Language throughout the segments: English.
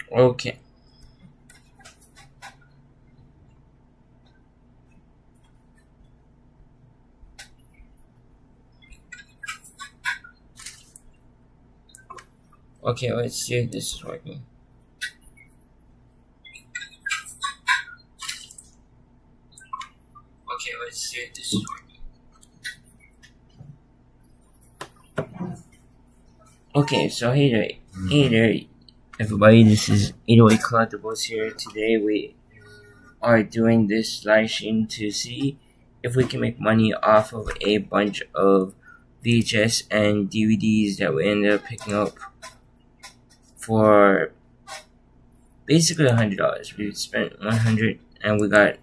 Okay. Okay, let's see if this is working. Okay, let's see if this is working. Okay, so hey there, everybody. This is 808 Collectibles here. Today we are doing this live stream to see if we can make money off of a bunch of VHS and DVDs that we ended up picking up for basically $100. We spent $100 and we got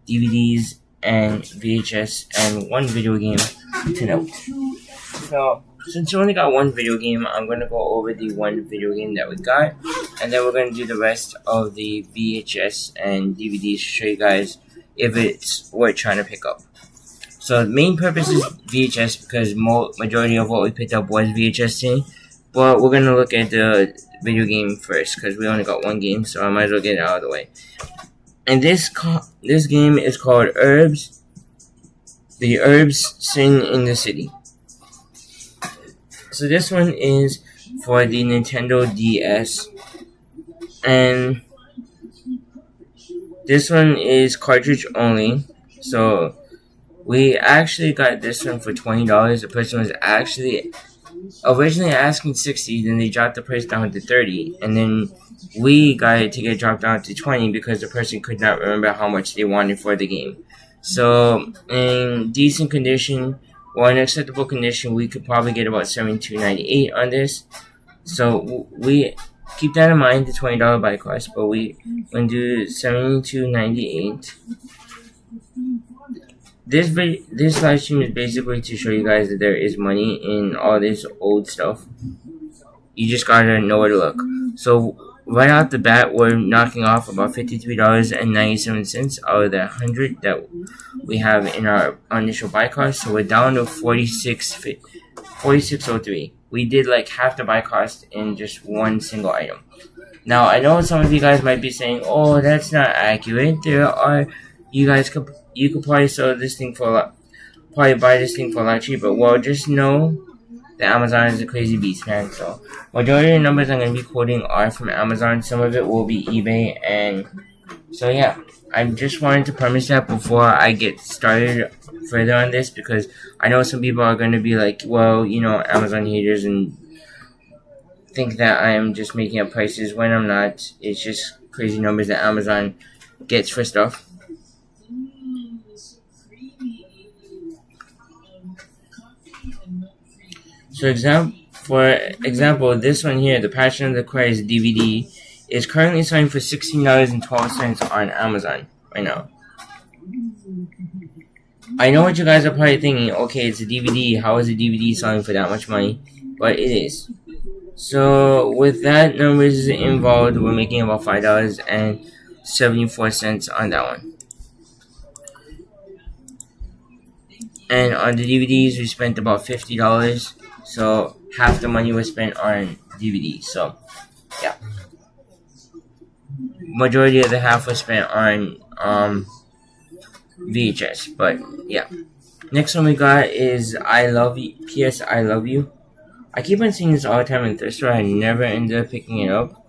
DVDs and VHS and one video game to note. So since we only got one video game, I'm gonna go over the one video game that we got, and then we're gonna do the rest of the VHS and DVDs to show you guys if it's worth trying to pick up. So the main purpose is VHS because majority of what we picked up was VHS thing, but we're gonna look at the video game first because we only got one game, so I might as well get it out of the way. And this game is called Herbs. The Herbs Sing in the City. So this one is for the Nintendo DS, and this one is cartridge only. So we actually got this one for $20. The person was actually originally asking $60, then they dropped the price down to $30, and then we got it to get dropped down to $20 because the person could not remember how much they wanted for the game. So in decent condition, well, in acceptable condition, we could probably get about $72.98 on this. So we keep that in mind, the $20 buy cost, but we going to do $72.98. This live stream is basically to show you guys that there is money in all this old stuff. You just gotta know where to look. So right off the bat, we're knocking off about $53.97 out of the $100 that we have in our initial buy cost. So we're down to $46.03. We did like half the buy cost in just one single item. Now I know some of you guys might be saying, "Oh, that's not accurate." You could probably sell this thing for a lot, probably buy this thing for a lot cheaper. Well, just know that Amazon is a crazy beast, man. So majority of the numbers I'm going to be quoting are from Amazon. Some of it will be eBay, and so yeah, I just wanted to premise that before I get started further on this, because I know some people are going to be like, well, Amazon haters, and think that I am just making up prices when I'm not. It's just crazy numbers that Amazon gets for stuff. So for example, this one here, the Passion of the Christ DVD, is currently selling for $16.12 on Amazon right now. I know what you guys are probably thinking, okay, it's a DVD, how is a DVD selling for that much money? But it is. So with that numbers involved, we're making about $5.74 on that one. And on the DVDs, we spent about $50. So half the money was spent on DVD. So yeah, majority of the half was spent on VHS. But yeah, next one we got is I Love You. P.S. I Love You. I keep on seeing this all the time in thrift store. I never ended up picking it up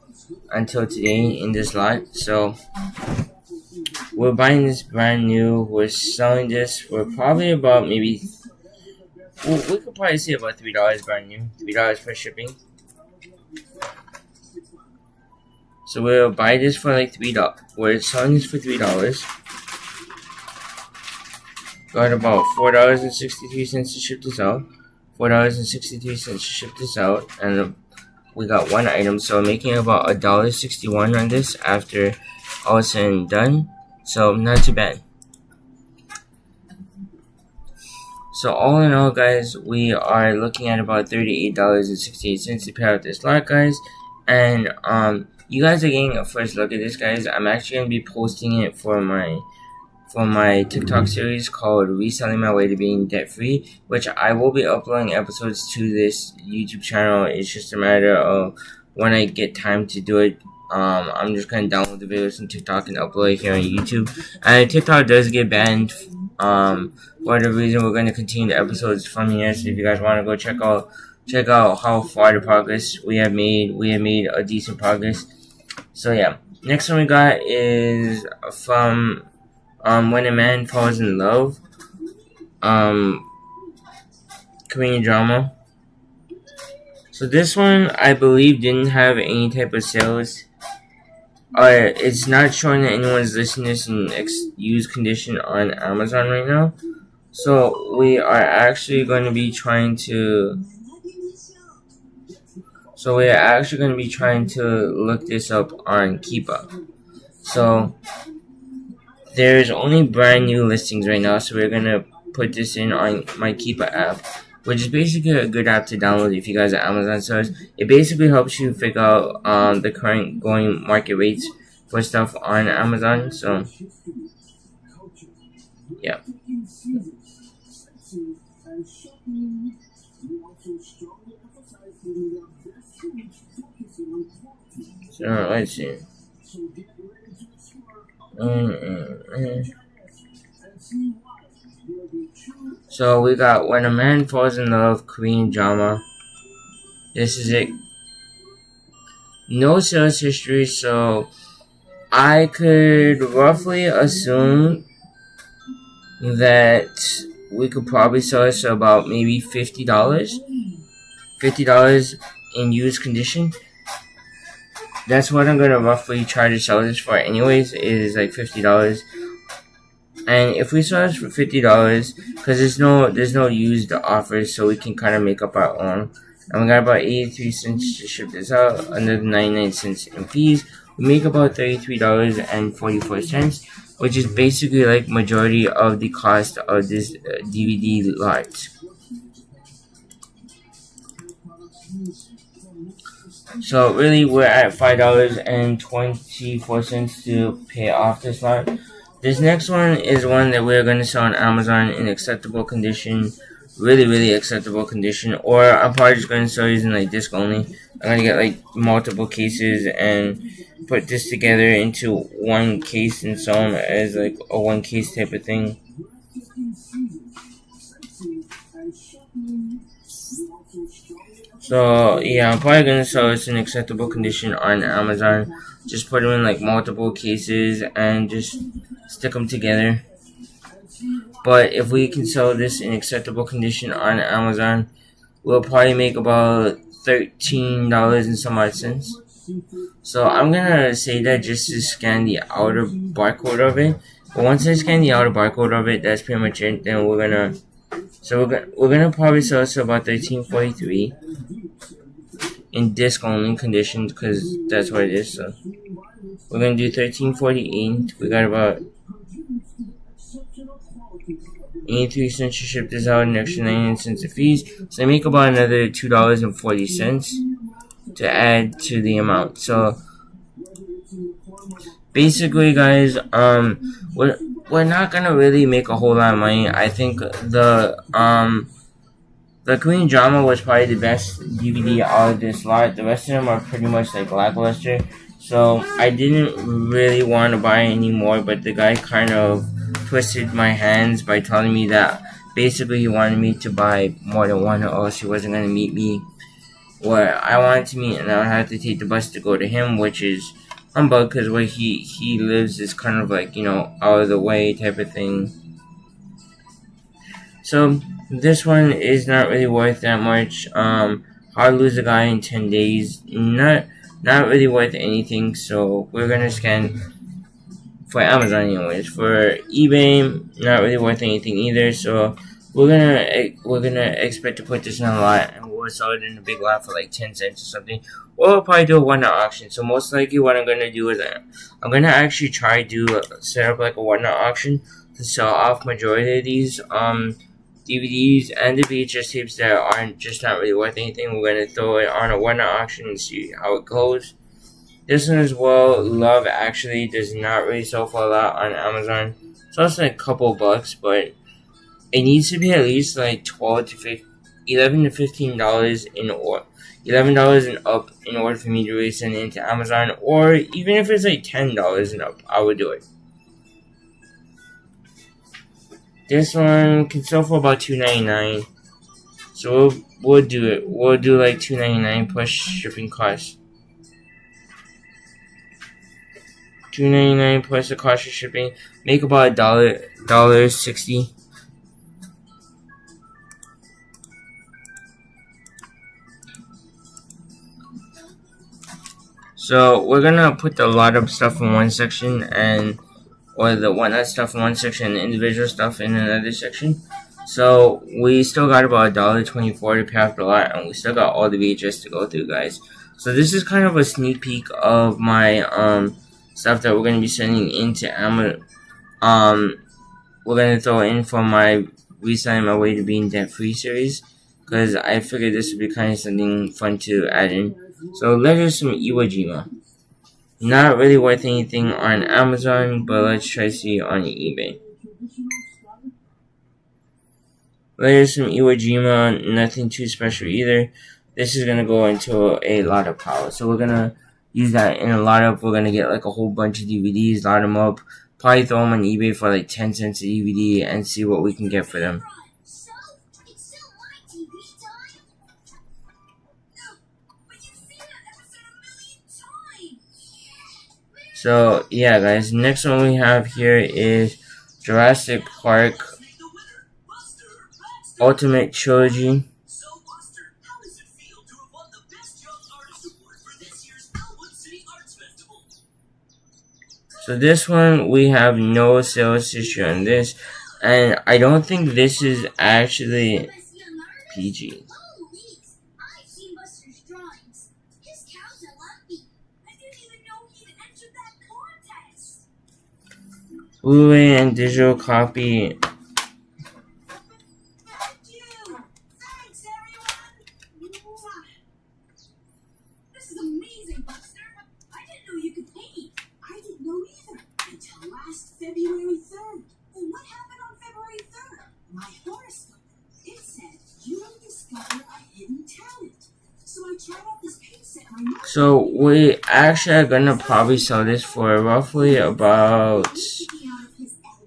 until today in this lot. So we're buying this brand new. We're selling this for probably about maybe. We could probably see about $3 brand new. $3 for shipping. So we'll buy this for like $3. We're selling this for $3. Got about $4.63 to ship this out. $4.63 to ship this out, and we got one item, so making about $1.61 on this after all is said and done. So not too bad. So all in all, guys, we are looking at about $38.68 to pay out this lot, guys. And you guys are getting a first look at this, guys. I'm actually gonna be posting it for my TikTok series called Reselling My Way to Being Debt Free, which I will be uploading episodes to this YouTube channel. It's just a matter of when I get time to do it. I'm just gonna download the videos from TikTok and upload it here on YouTube. And TikTok does get banned. For the reason we're gonna continue the episodes from here. So if you guys want to go check out how far the progress we have made. We have made a decent progress. So yeah, next one we got is from When a Man Falls in Love. Korean drama. So this one, I believe, didn't have any type of sales. It's not showing that anyone's listening to this in used condition on Amazon right now. So we are actually going to be trying to. So we're actually going to be trying to look this up on Keepa. So there's only brand new listings right now. So we're going to put this in on my Keepa app, which is basically a good app to download if you guys are Amazon sellers. It basically helps you figure out the current going market rates for stuff on Amazon. So, yeah. So, let's see. So we got When a Man Falls in Love, Korean drama. This is it. No sales history, so I could roughly assume that we could probably sell this for about maybe $50. $50 in used condition. That's what I'm gonna roughly try to sell this for anyways, is like $50. And if we sell this for $50, because there's no used offers, so we can kind of make up our own. And we got about 83 cents to ship this out, under the 99 cents in fees. We make about $33.44, which is basically like majority of the cost of this DVD lot. So really, we're at $5.24 to pay off this lot. This next one is one that we're going to sell on Amazon in acceptable condition. Really acceptable condition. Or I'm probably just going to sell these in like disc only. I'm going to get like multiple cases and put this together into one case and sell them as like a one case type of thing. So yeah, I'm probably going to sell this in acceptable condition on Amazon. Just put them in like multiple cases and just stick them together. But if we can sell this in acceptable condition on Amazon, we'll probably make about $13 and some odd cents. So I'm gonna say that just to scan the outer barcode of it. But once I scan the outer barcode of it, that's pretty much it. Then we're gonna probably sell this for about $13.43 in disc only condition, because that's what it is. So we're gonna do $13.48. We got about 83 cents to ship this out, an extra 99 cents of fees. So I make about another $2.40 to add to the amount. So basically, guys, we're not gonna really make a whole lot of money. I think the Korean drama was probably the best DVD out of this lot. The rest of them are pretty much like lackluster. So I didn't really want to buy any more, but the guy kind of twisted my hands by telling me that basically he wanted me to buy more than one, or else he wasn't going to meet me where I wanted to meet, and I would have to take the bus to go to him, which is humbug, because where he lives is kind of like, you know, out of the way type of thing. So this one is not really worth that much. How to Lose a Guy in 10 Days, not really worth anything. So we're gonna scan for Amazon anyways. For eBay, not really worth anything either. So we're gonna expect to put this in a lot, and we'll sell it in a big lot for like 10 cents or something. Or we'll probably do a one-night auction. So most likely what I'm gonna do is I'm gonna actually try to set up like a one-night auction to sell off majority of these DVDs and the VHS tapes that aren't just not really worth anything. We're gonna throw it on a one-night auction and see how it goes. This one as well, Love Actually, does not really sell for a lot on Amazon. So it's like a couple bucks, but it needs to be at least like 12 to $11 to $15 $11 and up in order for me to really send it into Amazon, or even if it's like $10 and up, I would do it. This one can sell for about $2.99, so we'll do it. We'll do like $2.99 plus shipping costs. $2.99 plus the cost of shipping, make about $1.60. So we're gonna put the lot of stuff in one section, or the whatnot stuff in one section and the individual stuff in another section. So we still got about $1.24 to pay off the lot, and we still got all the VHS to go through, guys. So this is kind of a sneak peek of my stuff that we're gonna be sending into Amazon. We're gonna throw in for my Reselling My Way to Being Debt Free series, because I figured this would be kind of something fun to add in. So Letters from Iwo Jima. Not really worth anything on Amazon, but let's try to see on eBay. Letters from Iwo Jima, nothing too special either. This is gonna go into a lot of power. So we're gonna use that in a lot of. We're gonna get like a whole bunch of DVDs, lot them up, probably throw them on eBay for like 10 cents a DVD and see what we can get for them. So yeah, guys, next one we have here is Jurassic Park Ultimate Trilogy. So this one, we have no sales history on this, and I don't think this is actually PG. Blu-ray and digital copy. This is amazing, Buster. I didn't know you could paint. I didn't know either until last February 3rd. Well, what happened on February 3rd? My horoscope. It said you will discover a hidden talent. So I tried out this paint set. So we actually are gonna probably sell this for roughly about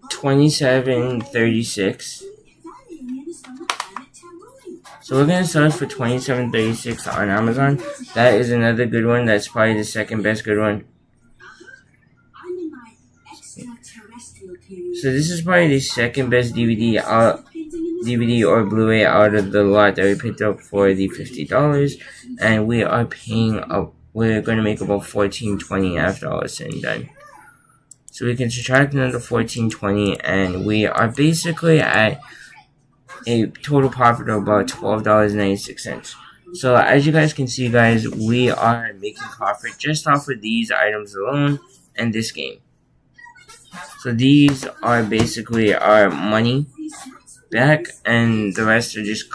$27.36. So we're gonna sell it for $27.36 on Amazon. That is another good one. That's probably the second best good one. So this is probably the second best DVD or Blu-ray out of the lot that we picked up for the $50, and we are paying up. We're gonna make about $14.20 after all is said and done. So we can subtract another $14.20, and we are basically at a total profit of about $12.96. So as you guys can see, guys, we are making profit just off of these items alone and this game. So these are basically our money back, and the rest are just,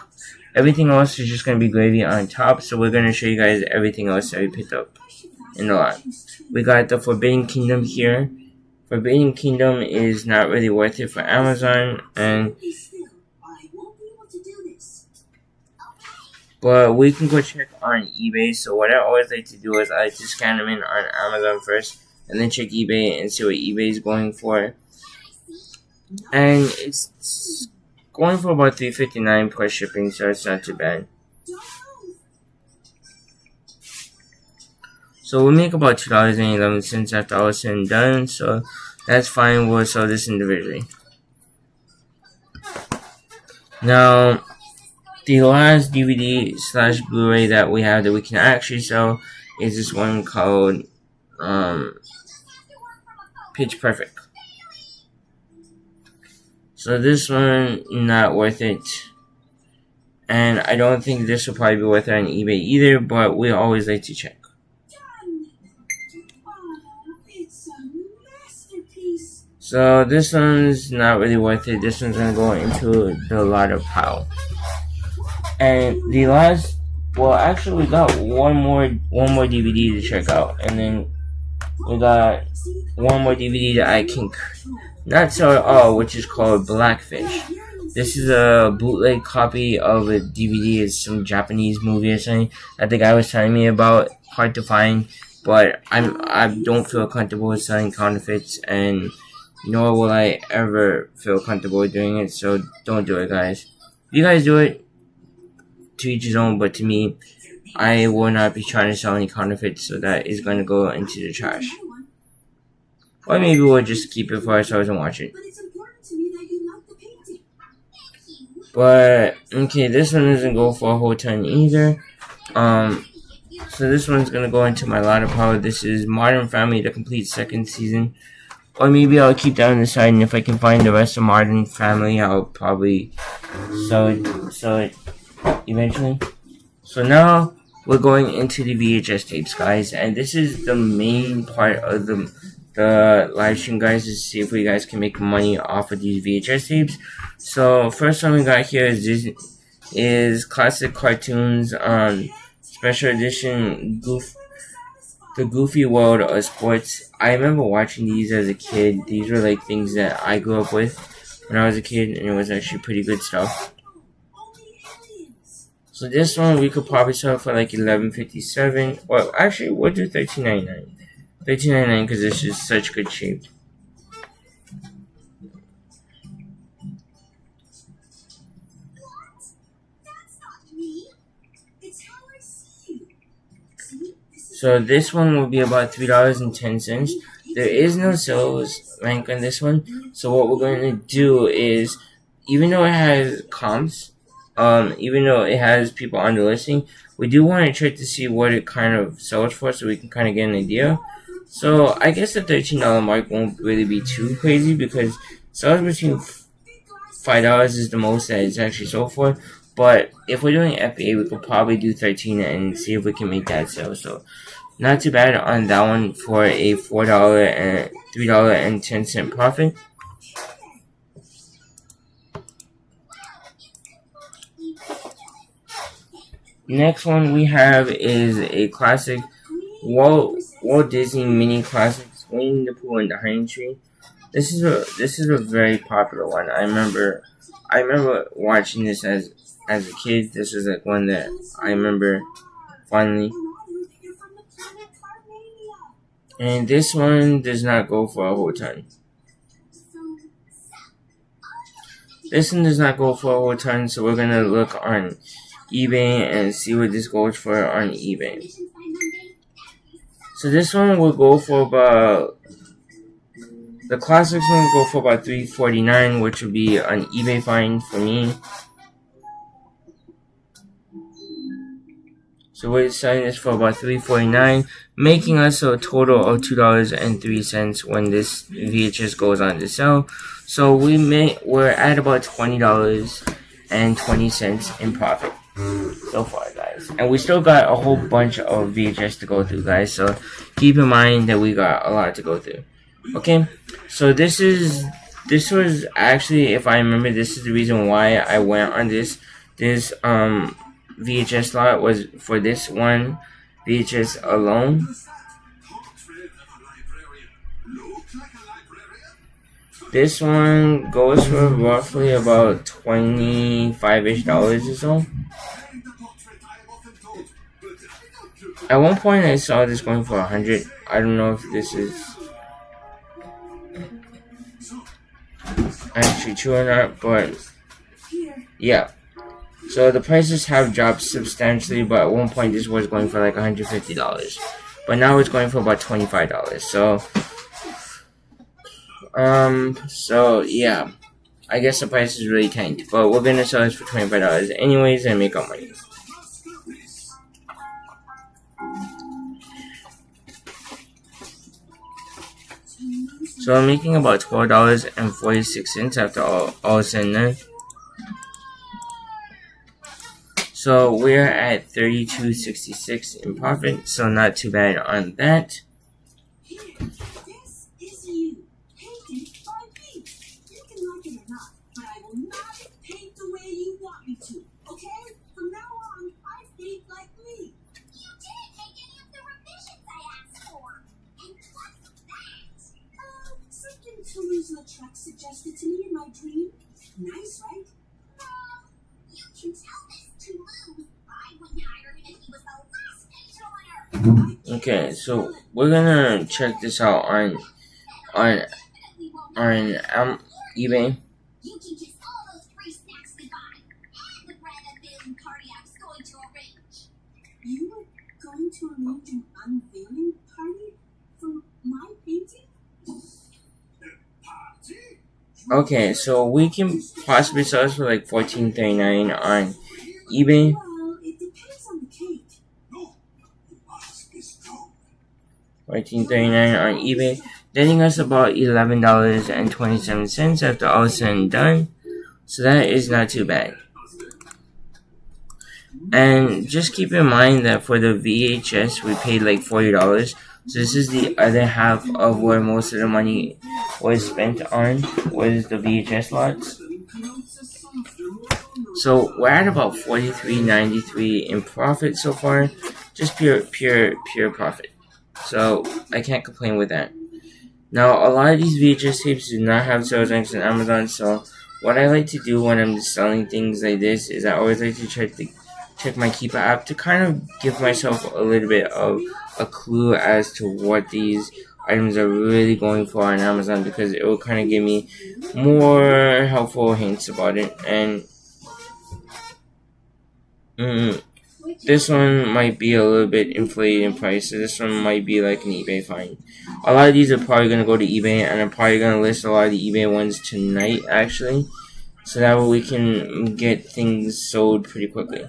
everything else is just going to be gravy on top. So we're going to show you guys everything else that we picked up in the lot. We got the Forbidden Kingdom here. Forbidden Kingdom is not really worth it for Amazon, but we can go check on eBay. So what I always like to do is I like to scan them in on Amazon first, and then check eBay and see what eBay is going for. And it's going for about $3.59 plus shipping, so it's not too bad. So we'll make about $2.11 after all is said and done, so that's fine. We'll sell this individually. Now, the last DVD / Blu-ray that we have that we can actually sell is this one called Pitch Perfect. So this one, not worth it. And I don't think this will probably be worth it on eBay either, but we always like to check. So this one's not really worth it. This one's gonna go into the lot of pile. And the last, well, actually we got one more DVD to check out, and then we got one more DVD that I can not sell at all, which is called Blackfish. This This is a bootleg copy of a DVD. It's some Japanese movie or something that the guy was telling me about. Hard to find, but I don't feel comfortable with selling counterfeits, and nor will I ever feel comfortable doing it. So don't do it, guys. If you guys do it, to each his own. But to me, I will not be trying to sell any counterfeits, so that is going to go into the trash. Or maybe we'll just keep it for ourselves and watch it. But okay, this one doesn't go for a whole ton either. So this one's gonna go into my ladder power. This is Modern Family, the complete second season. Or maybe I'll keep that on the side, and if I can find the rest of Modern Family, I'll probably sell it eventually. So now we're going into the VHS tapes, guys, and this is the main part of the live stream, guys, is to see if we guys can make money off of these VHS tapes. So first one we got here is classic cartoons, special edition the Goofy World of Sports. I remember watching these as a kid. These were like things that I grew up with when I was a kid, and it was actually pretty good stuff. So this one we could probably sell for like $11.57. Well, actually, we'll do $13.99. $13.99 because this is such good shape. So this one will be about $3.10. There is no sales rank on this one. So what we're going to do is, even though it has comps, even though it has people on the listing, we do want to check to see what it kind of sells for, so we can kind of get an idea. So I guess the $13 mark won't really be too crazy, because sales between $5 is the most that it's actually sold for. But if we're doing FBA, we could probably do $13 and see if we can make that sale. So not too bad on that one for a $4 and $3.10 profit. Next one we have is a classic Walt Disney mini classic, Winnie the Pooh and the Honey Tree. This is a very popular one. I remember watching this as a kid. This is like one that I remember fondly. And this one does not go for a whole ton. This one does not go for a whole ton, so we're gonna look on eBay and see what this goes for on eBay. So this one will go for about, the classics one will go for about $3.49, which would be an eBay find for me. So we're selling this for about $3.49, making us a total of $2.03 when this VHS goes on to sell. So we're at about $20.20 in profit so far, guys. And we still got a whole bunch of VHS to go through, guys. So keep in mind that we got a lot to go through. Okay, so this was actually, if I remember, this is the reason why I went on this VHS lot, was for this one VHS alone. This one goes for roughly about $25-ish or so. At one point I saw this going for $100. I don't know if this is actually true or not, but yeah. So the prices have dropped substantially, but at one point this was going for like $150. But now it's going for about $25. So yeah, I guess the price is really tanked, but we're gonna sell this for $25 anyways and make our money. So I'm making about $12.46 after all is said and done. So we're at $32.66 in profit, so not too bad on that. Toulouse-Lautrec suggested to me in my dream. Nice, right? Okay, so we're gonna check this out on eBay. You can kiss all those free snacks goodbye. And the brand that Bill and Cardiac's going to arrange. You were going to arrange an unveiling party for my painting? Okay, so we can possibly sell this for like $14.39 on eBay. Well, it depends on the cake. $14.39 on eBay, netting us about $11.27 after all is said and done. So that is not too bad. And just keep in mind that for the VHS we paid like $40. So this is the other half of where most of the money was spent on, was the VHS lots. So we're at about $43.93 in profit so far, just pure profit. So I can't complain with that. Now a lot of these VHS tapes do not have sales links on Amazon, so what I like to do when I'm selling things like this is I always like to check my Keepa app to kind of give myself a little bit of a clue as to what these items are really going for on Amazon, because it will kind of give me more helpful hints about it. And this one might be a little bit inflated in price, so this one might be like an eBay find. A lot of these are probably going to go to eBay, and I'm probably going to list a lot of the eBay ones tonight actually, so that way we can get things sold pretty quickly.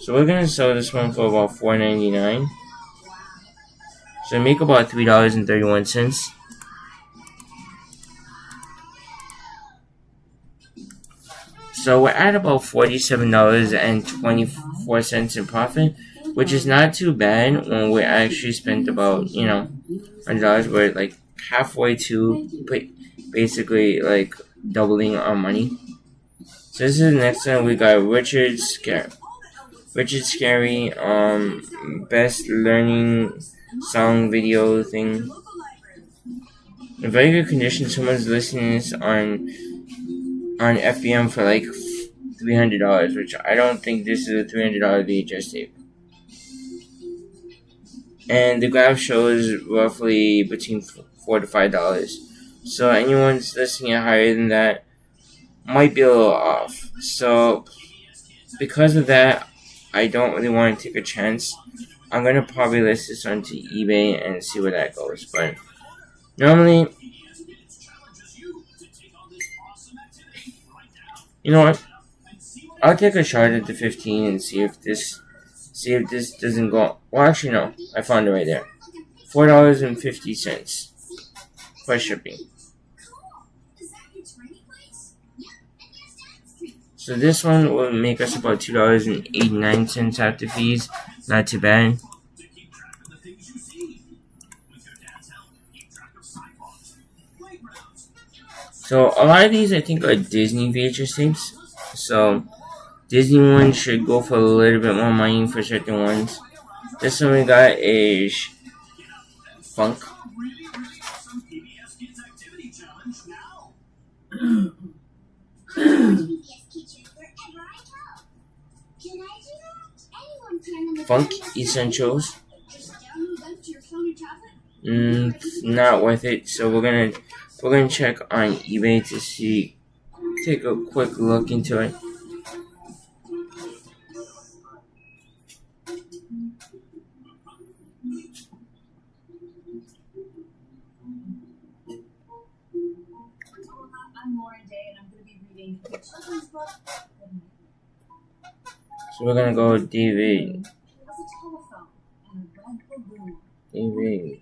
So we're gonna sell this one for about $4.99. So make about $3.31. So we're at about $47.24 in profit, which is not too bad when we actually spent about, $100. We're like halfway to basically like doubling our money. So this is the next one. We got Richard Scarry, best learning song video thing. In very good condition. Someone's listening to this on FBM for like $300, which I don't think this is a $300 VHS tape. And the graph shows roughly between $4 to $5. So anyone's listening at higher than that might be a little off. So because of that, I don't really want to take a chance. I'm going to probably list this onto eBay and see where that goes. But normally, you know what? I'll take a shot at the 15 and see if this doesn't go. Well, actually, no. I found it right there. $4.50 plus shipping. So this one will make us about $2.89 after fees. Not too bad. So a lot of these I think are Disney VHS tapes. So Disney ones should go for a little bit more money for certain ones. This one we got is Funk. Funk Essentials. Not worth it. So we're gonna check on eBay to see. Take a quick look into it. So we're gonna go David Gray.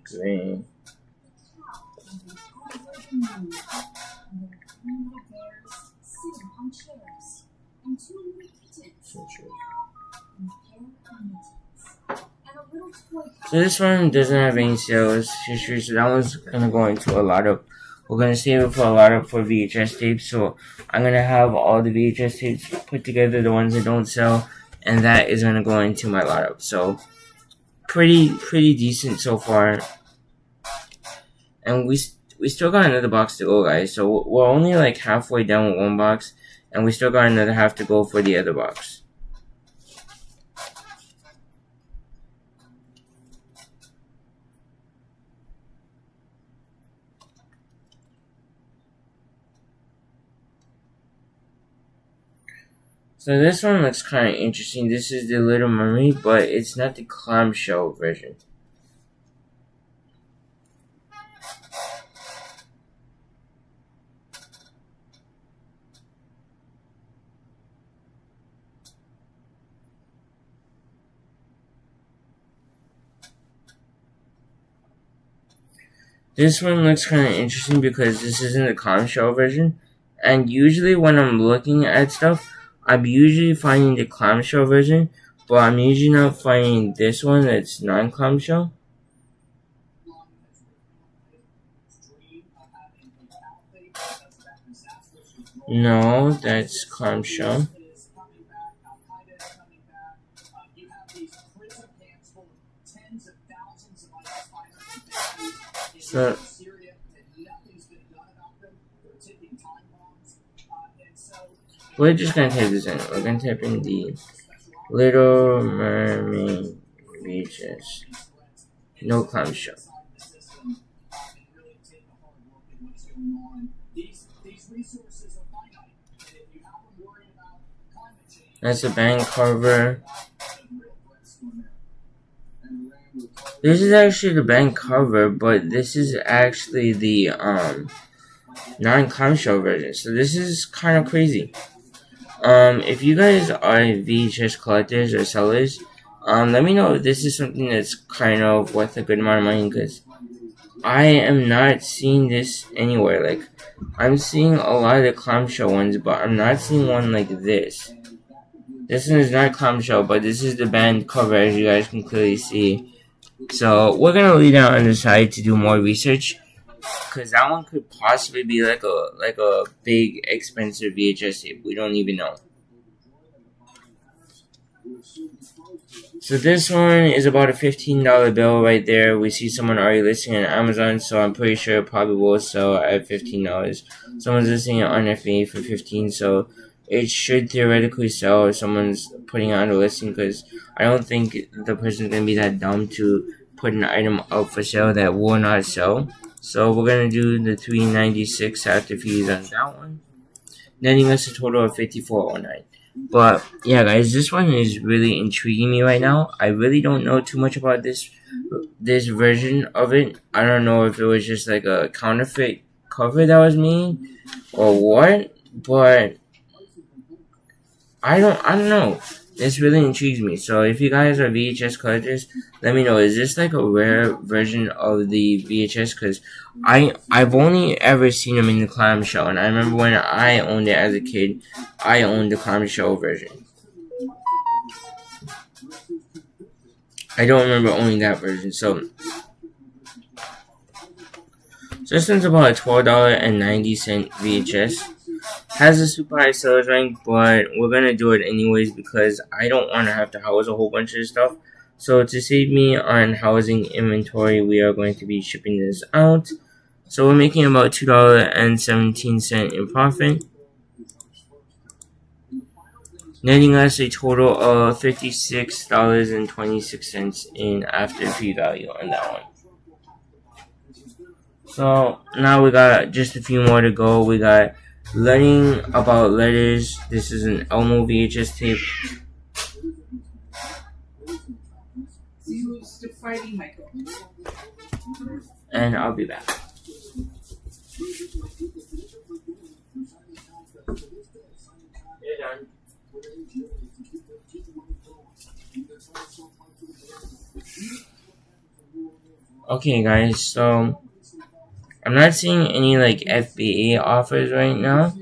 So this one doesn't have any sales history, so that one's gonna go into a lot of. We're gonna save it for a lot of VHS tapes. So I'm gonna have all the VHS tapes put together, the ones that don't sell, and that is gonna go into my lot up. So pretty decent so far. And we still got another box to go, guys. So we're only like halfway done with one box, and we still got another half to go for the other box. So this one looks kind of interesting. This is the Little Mermaid, but it's not the clamshell version. This one looks kind of interesting because this isn't the clamshell version. And usually when I'm looking at stuff, I'm usually finding the clamshell version, but I'm usually not finding this one that's non-clamshell. No, that's clamshell. So we're just gonna type this in. We're gonna type in the Little Mermaid VHS. No clamshell. That's the band cover. This is actually the band cover, but this is actually the non-clamshell version. So this is kind of crazy. If you guys are VHS collectors or sellers, let me know if this is something that's kind of worth a good amount of money, because I am not seeing this anywhere. Like, I'm seeing a lot of the clamshell ones, but I'm not seeing one like this. This one is not clamshell, but this is the band cover, as you guys can clearly see. So we're gonna leave that on the side to do more research, because that one could possibly be like a big expensive VHS tape. We don't even know. So this one is about a $15 bill right there. We see someone already listing it on Amazon, so I'm pretty sure it probably will sell at $15. Someone's listing it on FBA for $15, so it should theoretically sell if someone's putting it on the listing, because I don't think the person's going to be that dumb to put an item up for sale that will not sell. So we're going to do the $396 after fees on that one, netting us a total of $54.09. But yeah, guys, this one is really intriguing me right now. I really don't know too much about this version of it. I don't know if it was just like a counterfeit cover that was made or what, but I don't know. This really intrigues me. So if you guys are VHS collectors, let me know. Is this like a rare version of the VHS? Because I've only ever seen them in the clamshell, and I remember when I owned it as a kid, I owned the clamshell version. I don't remember owning that version. So this one's about a $12.90 VHS. Has a super high sales rank, but we're gonna do it anyways because I don't want to have to house a whole bunch of stuff. So to save me on housing inventory, we are going to be shipping this out. So we're making about $2.17 in profit, netting us a total of $56.26 in after fee value on that one. So now we got just a few more to go. We got Learning About Letters. This is an Elmo VHS tape. And I'll be back. You're done. Okay, guys, so I'm not seeing any like FBA offers right now,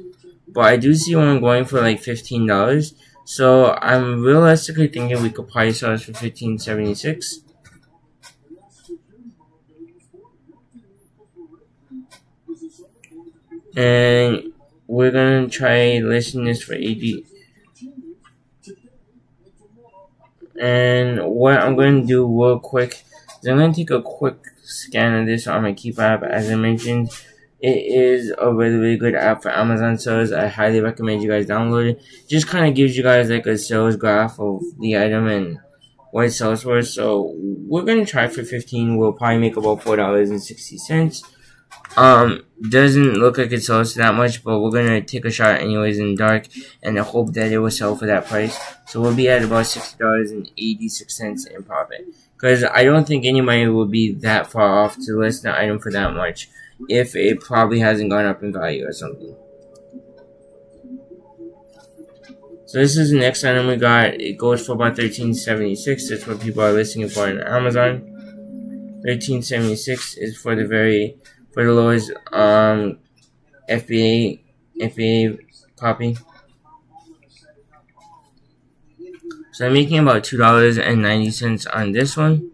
but I do see one going for like $15. So I'm realistically thinking we could probably sell this for $15.76. And we're gonna try listing this for $80. And what I'm gonna do real quick is I'm gonna take a quick scan of this on my Keep app. As I mentioned, It is a really good app for Amazon sales. I highly recommend you guys download it. Just kind of gives you guys like a sales graph of the item and what it sells for. So we're gonna try for 15. We'll probably make about $4.60. Doesn't look like it sells that much, but we're gonna take a shot anyways in dark and hope that it will sell for that price. So we'll be at about $60.86 in profit. Because I don't think anybody will be that far off to list the item for that much if it probably hasn't gone up in value or something. So this is the next item we got. It goes for about $13.76. That's what people are listing it for on Amazon. $13.76 is for the lowest FBA copy. So I'm making about $2.90 on this one,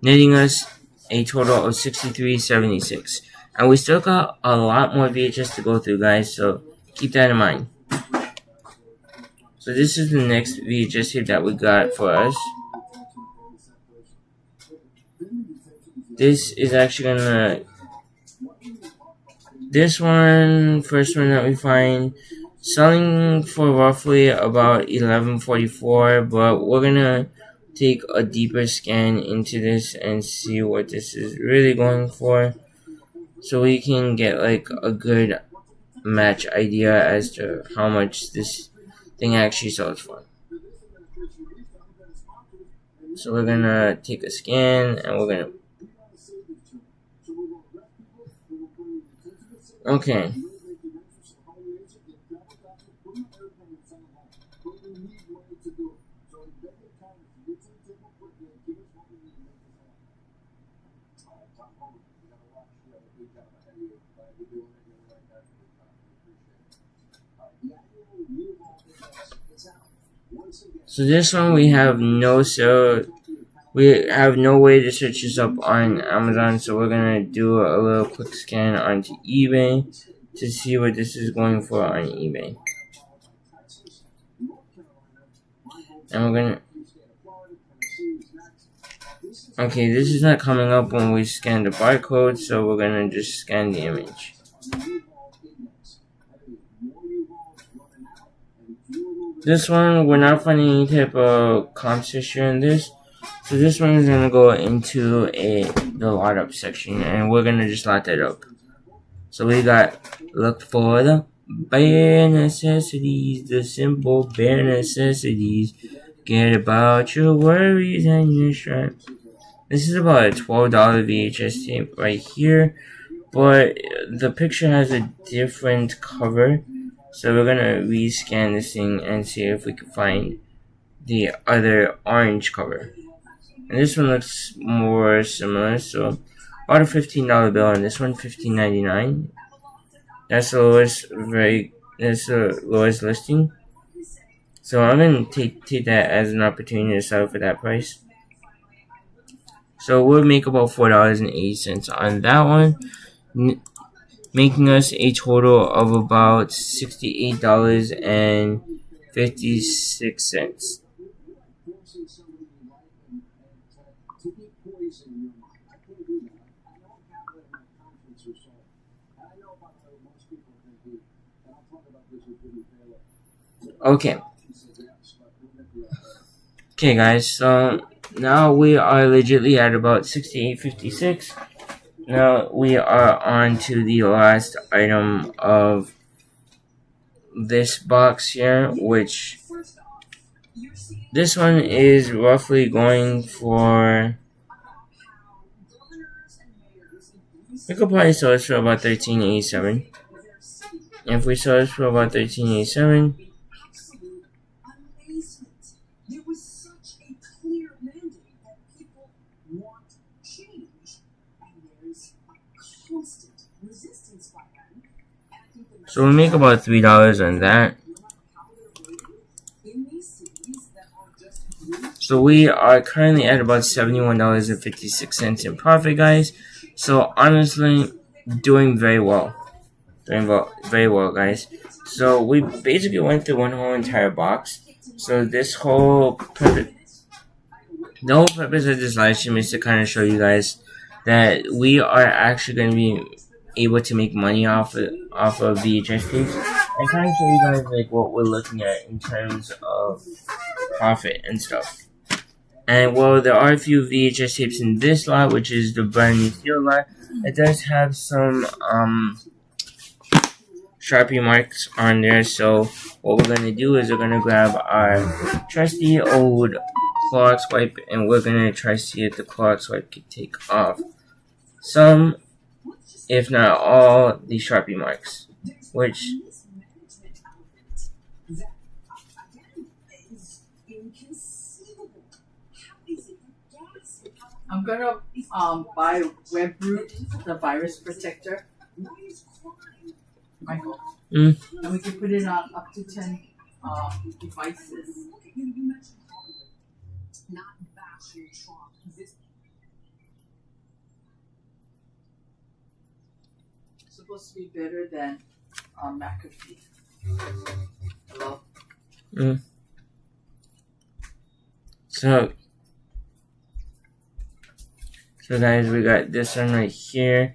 netting us a total of $63.76. And we still got a lot more VHS to go through, guys, so keep that in mind. So this is the next VHS tape that we got for us. This is actually gonna... This one, first one that we find, selling for roughly about $11.44, but we're gonna take a deeper scan into this and see what this is really going for, so we can get like a good match idea as to how much this thing actually sells for. So we're gonna take a scan and we're gonna... Okay. So this one we have no way to search this up on Amazon, so we're gonna do a little quick scan onto eBay to see what this is going for on eBay. And we're gonna... Okay, this is not coming up when we scan the barcode, so we're gonna just scan the image. This one, we're not finding any type of comps history in this. So this one is going to go into the lot up section, and we're going to just lot that up. So we got, look for the bare necessities, the simple bare necessities. Forget about your worries and your strife. This is about a $12 VHS tape right here, but the picture has a different cover. So we're gonna rescan this thing and see if we can find the other orange cover. And this one looks more similar, so about a $15 bill on this one, $15.99. That's the lowest listing. So I'm gonna take that as an opportunity to sell for that price. So we'll make about $4.80 on that one, making us a total of about $68.56. Okay guys, so now we are legitly at about $68.56. Now we are on to the last item of this box here, which this one is roughly going for... We could probably sell this for about $13.87. If we sell this for about $13.87, so we'll make about $3 on that. So we are currently at about $71.56 in profit, guys. So honestly, doing very well. Very well, guys. So we basically went through one whole entire box. So this whole purpose, the whole purpose of this live stream is to kind of show you guys that we are actually going to be able to make money off of VHS tapes, and kind of show you guys like what we're looking at in terms of profit and stuff. And well, there are a few VHS tapes in this lot, which is the brand new steel lot. It does have some Sharpie marks on there, so what we're going to do is we're going to grab our trusty old Clorox wipe, and we're going to try to see if the Clorox wipe can take off some, if not all, the Sharpie marks, which I'm gonna buy WebRoot, the virus protector. Michael. And we can put it on up to 10 devices. It's supposed to be better than McAfee. Hello? So guys, we got this one right here.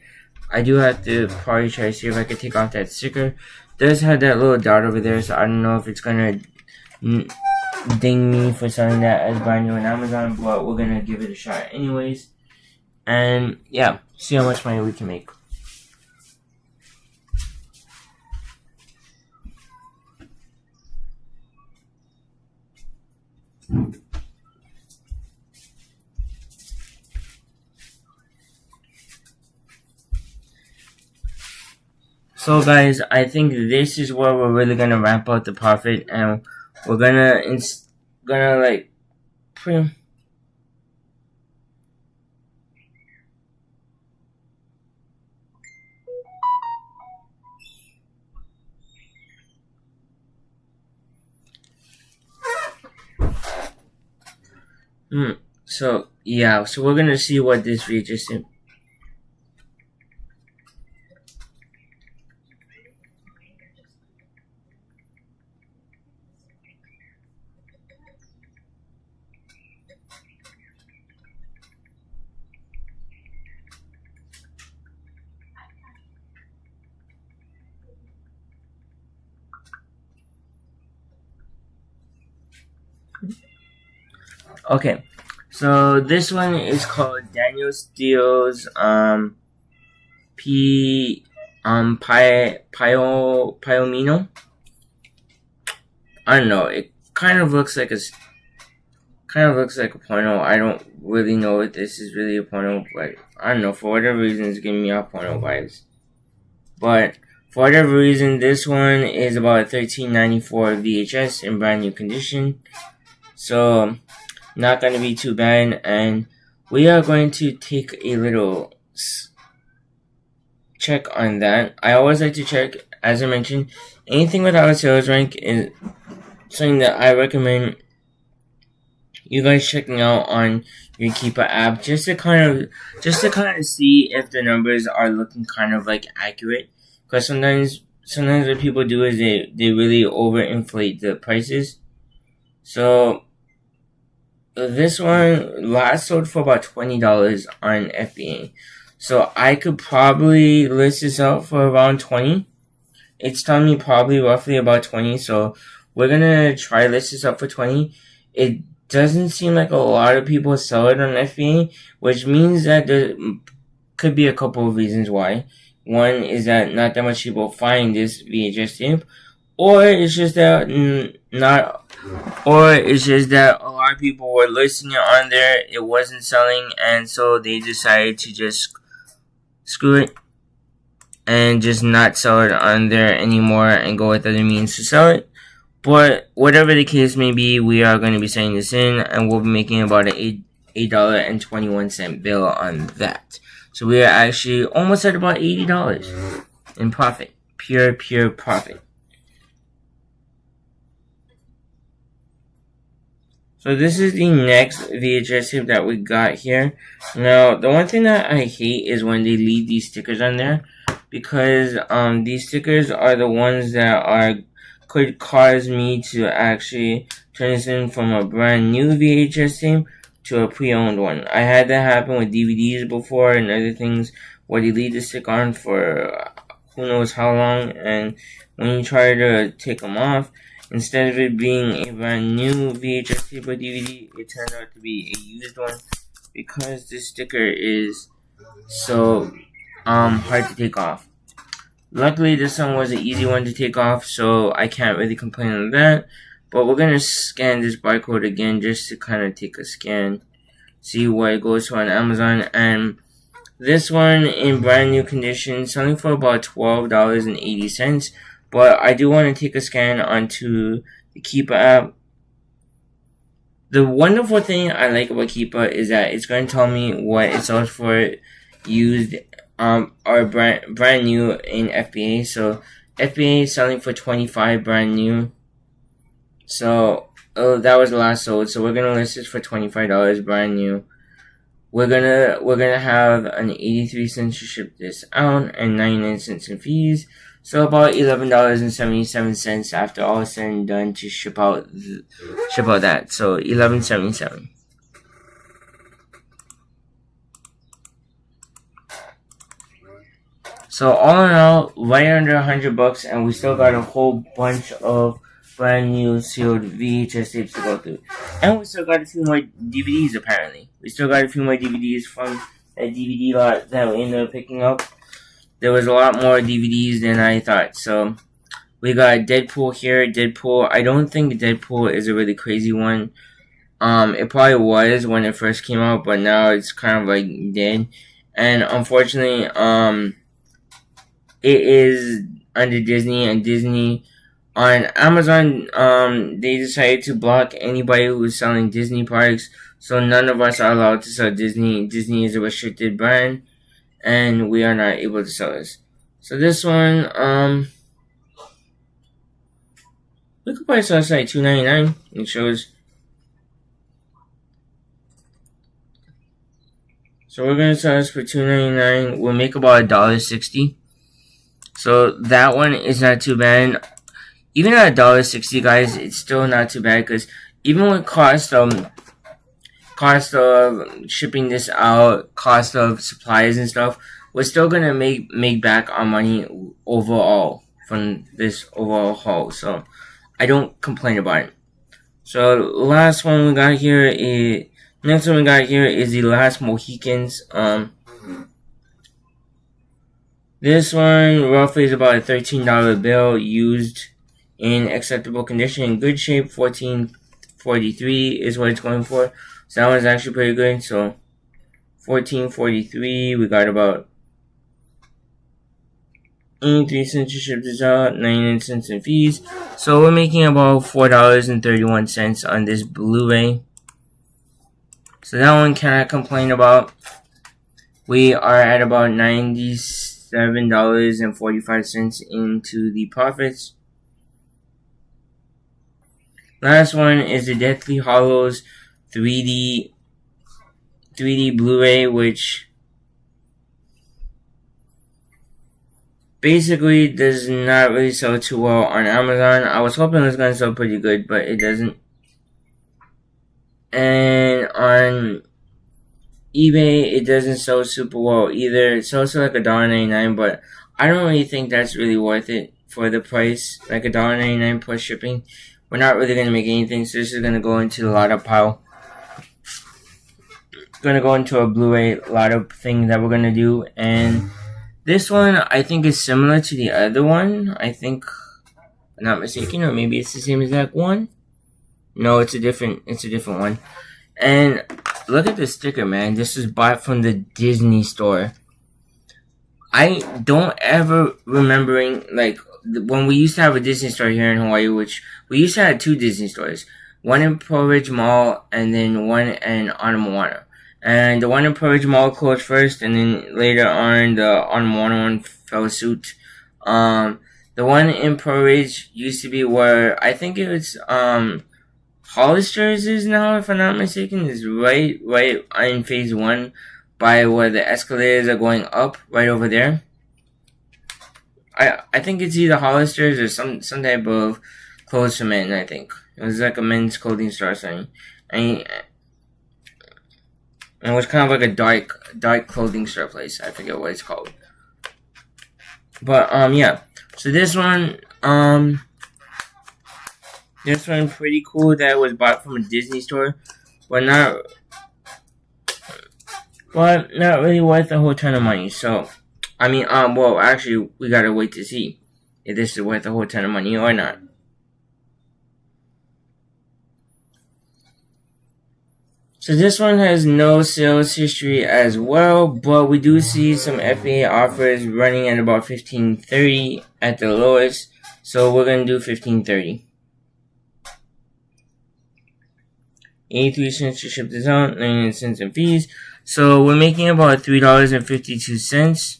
I do have to probably try to see if I can take off that sticker. It does have that little dot over there, so I don't know if it's gonna ding me for selling that as brand new on Amazon, but we're gonna give it a shot anyways. And yeah, see how much money we can make. So guys, I think this is where we're really gonna ramp up the profit, and we're gonna like so yeah, so we're gonna see what this VHS is. Okay, so this one is called Daniel Steele's Piomino. I don't know. It kind of looks like a porno. I don't really know if this is really a porno, but I don't know. For whatever reason, it's giving me off porno vibes. But for whatever reason, this one is about $13.94 VHS in brand new condition. So not going to be too bad, and we are going to take a little check on that. I always like to check, as I mentioned, anything without a sales rank is something that I recommend you guys checking out on your Keepa app, just to kind of see if the numbers are looking kind of like accurate. Because sometimes what people do is they really overinflate the prices. So this one last sold for about $20 on FBA. So I could probably list this out for around $20. It's telling me probably roughly about $20. So we're gonna try list this up for $20. It doesn't seem like a lot of people sell it on FBA, which means that there could be a couple of reasons why. One is that not that much people find this VHS tape, or it's just that a lot of people were listing it on there, it wasn't selling, and so they decided to just screw it and just not sell it on there anymore and go with other means to sell it. But whatever the case may be, we are going to be sending this in, and we'll be making about an $8.21 bill on that. So we are actually almost at about $80 in profit. Pure profit. So this is the next VHS tape that we got here. Now, the one thing that I hate is when they leave these stickers on there, because these stickers are the ones that could cause me to actually turn this in from a brand new VHS tape to a pre-owned one. I had that happen with DVDs before and other things where they leave the stick on for who knows how long, and when you try to take them off, instead of it being a brand new VHS tape or DVD, it turned out to be a used one because the sticker is so hard to take off. Luckily, this one was an easy one to take off, so I can't really complain on that. But we're gonna scan this barcode again just to kind of take a scan, see what it goes for on Amazon. And this one in brand new condition, selling for about $12.80. But I do want to take a scan onto the Keepa app. The wonderful thing I like about Keepa is that it's going to tell me what it sells for used are brand new in FBA. So FBA is selling for $25 brand new. So that was the last sold. So we're gonna list this for $25 brand new. We're gonna have an 83 cents to ship this out and 99 cents in fees. So about $11.77 after all is said and done to ship out that. So $11.77. So all in all, right under $100, and we still got a whole bunch of brand new sealed VHS tapes to go through. And we still got a few more DVDs apparently. We still got a few more DVDs from that DVD lot that we ended up picking up. There was a lot more DVDs than I thought. So we got Deadpool here. Deadpool, I don't think Deadpool is a really crazy one. It probably was when it first came out, but now it's kind of like dead. And unfortunately, it is under Disney, and Disney on Amazon, they decided to block anybody who's selling Disney products, so none of us are allowed to sell Disney. Disney is a restricted brand, and we are not able to sell this. So this one, we could probably sell this like $2.99. It shows. So we're gonna sell this for $2.99. We'll make about $1.60. So that one is not too bad. Even at $1.60, guys, it's still not too bad because even with cost of shipping this out, cost of supplies and stuff, we're still gonna make back our money overall from this overall haul. So I don't complain about it. So last one we got here is the Last Mohicans. This one roughly is about a $13 bill, used in acceptable condition, in good shape. $14.43 is what it's going for. So that one's actually pretty good. So $14.43, we got about 83 cents to ship this out, 99 cents in fees. So we're making about $4.31 on this Blu-ray. So that one cannot complain about. We are at about $97.45 into the profits. Last one is the Deathly Hallows 3D Blu-ray, which basically does not really sell too well on Amazon. I was hoping it was going to sell pretty good, but it doesn't. And on eBay, it doesn't sell super well either. It sells for like $1.99, but I don't really think that's really worth it for the price. Like $1.99 plus shipping. We're not really going to make anything, so this is going to go into the lotto pile. Going to go into a Blu-ray lotto thing that we're going to do. And this one, I think, is similar to the other one. I think, if I'm not mistaken, or maybe it's the same exact one. No, it's a different one. And look at the sticker, man. This was bought from the Disney store. I don't ever remembering, like, when we used to have a Disney store here in Hawaii, which we used to have 2 Disney stores. One in Pearl Ridge Mall, and then one in Ala Moana. And the one in Pearl Ridge Mall closed first, and then later on, the Ala Moana one fell suit. The one in Pearl Ridge used to be where, I think it was, Hollister's is now, if I'm not mistaken, is right in phase 1 by where the escalators are going up, right over there. I think it's either Hollister's or some type of clothes for men, I think. It was like a men's clothing store or something. And it was kind of like a dark clothing store place. I forget what it's called. But yeah. So this one pretty cool that was bought from a Disney store, but not really worth a whole ton of money. So I mean, well, actually, we gotta wait to see if this is worth a whole ton of money or not. So this one has no sales history as well, but we do see some FBA offers running at about $15.30 at the lowest. So we're gonna do $15.30. 83 cents to ship this out, 99 cents in fees. So we're making about $3.52,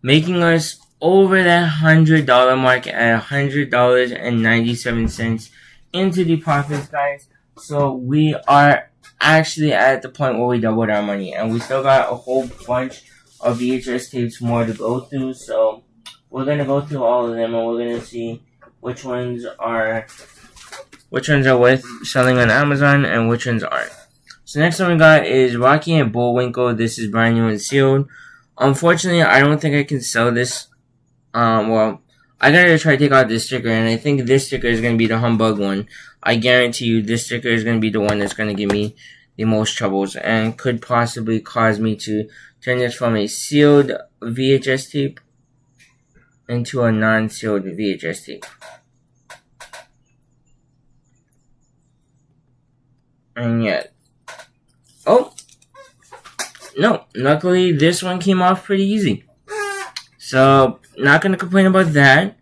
making us over that $100 mark at $100.97 into the profits, guys. So we are actually at the point where we doubled our money, and we still got a whole bunch of VHS tapes more to go through. So we're gonna go through all of them, and we're gonna see which ones are worth selling on Amazon and which ones aren't. So next one we got is Rocky and Bullwinkle. This is brand new and sealed. Unfortunately, I don't think I can sell this. Well, I gotta try to take out this sticker, and I think this sticker is gonna be the humbug one. I guarantee you this sticker is gonna be the one that's gonna give me the most troubles and could possibly cause me to turn this from a sealed VHS tape into a non-sealed VHS tape. And yet, oh, no, luckily this one came off pretty easy. So, not gonna complain about that.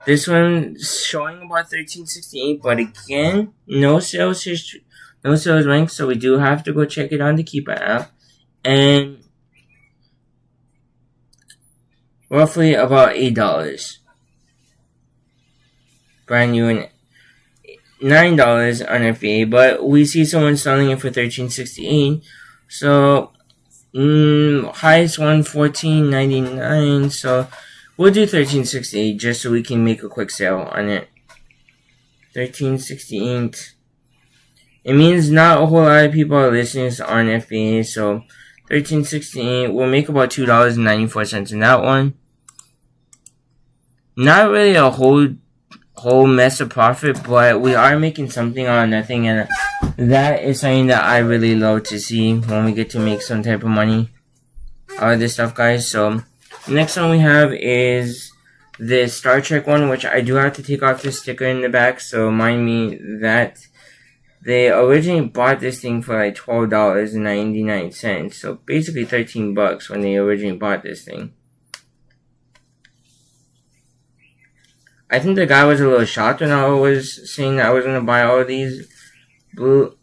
This one's showing about $13.68, but again, no sales history, no sales rank, so we do have to go check it on the Keeper app. And roughly about $8. Brand new and $9 on FBA, but we see someone selling it for $13.68. So highest one $14.99. So we'll do $13.68 just so we can make a quick sale on it. $13.68. It means not a whole lot of people are listening on FBA, so $13.68. We'll make about $2.94 in that one. Not really a whole mess of profit, but we are making something on that thing, and that is something that I really love to see when we get to make some type of money out of this stuff, guys. So the next one we have is the Star Trek one, which I do have to take off the sticker in the back, so mind me that they originally bought this thing for like $12.99, so basically $13 when they originally bought this thing. I think the guy was a little shocked when I was saying that I was going to buy all these blue.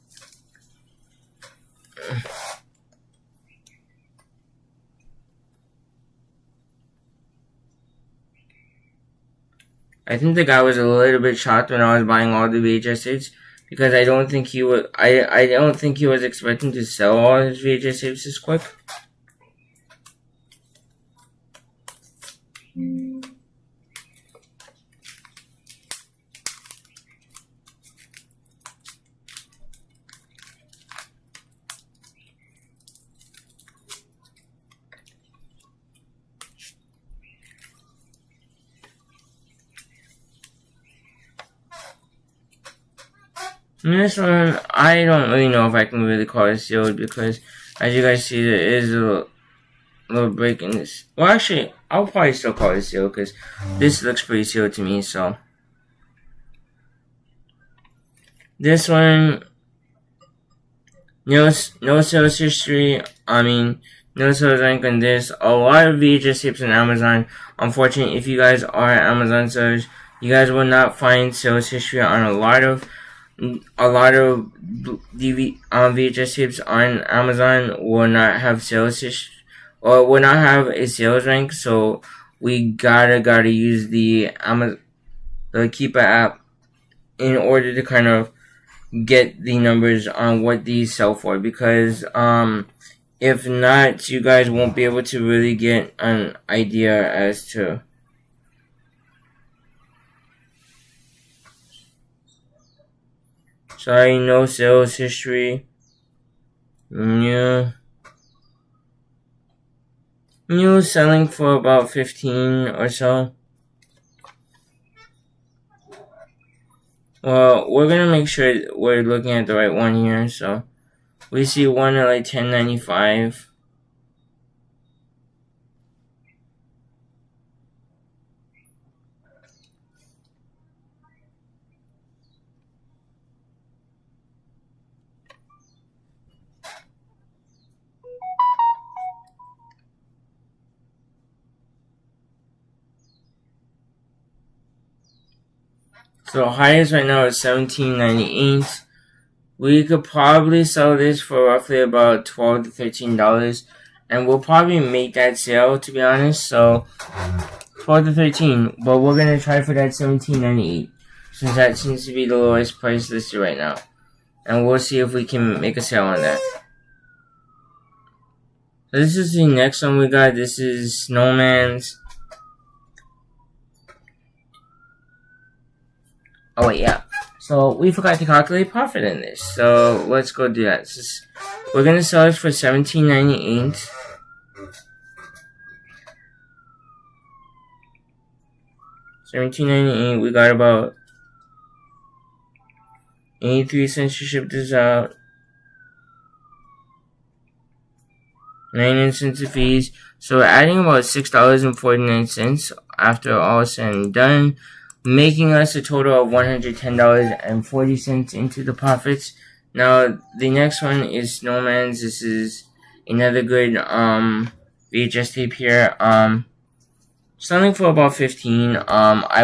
I think the guy was a little bit shocked when I was buying all the VHS tapes, because I don't think he was. I don't think he was expecting to sell all his VHS tapes this quick. And this one, I don't really know if I can really call it sealed, because as you guys see, there is a little break in this. Well, actually, I'll probably still call it sealed, because this looks pretty sealed to me, so. This one, no sales history, no sales rank on this. A lot of VHS tapes on Amazon. Unfortunately, if you guys are Amazon sellers, you guys will not find sales history on a lot of VHS tapes on Amazon. Will not have sales history, or will not have a sales rank. So we gotta use the Keeper app in order to kind of get the numbers on what these sell for, because if not, you guys won't be able to really get an idea as to Sorry, no sales history. New selling for about 15 or so. Well, we're gonna make sure we're looking at the right one here. So we see one at like $10.95. So highest right now is $17.98. We could probably sell this for roughly about $12 to $13, and we'll probably make that sale, to be honest. So 12 to 13, but we're gonna try for that $17.98, since that seems to be the lowest price listed right now, and we'll see if we can make a sale on that. So this is the next one we got. This is Snowman's. Oh wait, yeah. So we forgot to calculate profit in this. So let's go do that. We're gonna sell this for $17.98. $17.98. We got about 83 cents to ship this out. 99 cents of fees. So we're adding about $6.49 after all is said and done, making us a total of $110.40 into the profits. Now the next one is Snowman's. This is another good VHS tape here. Selling for about 15. I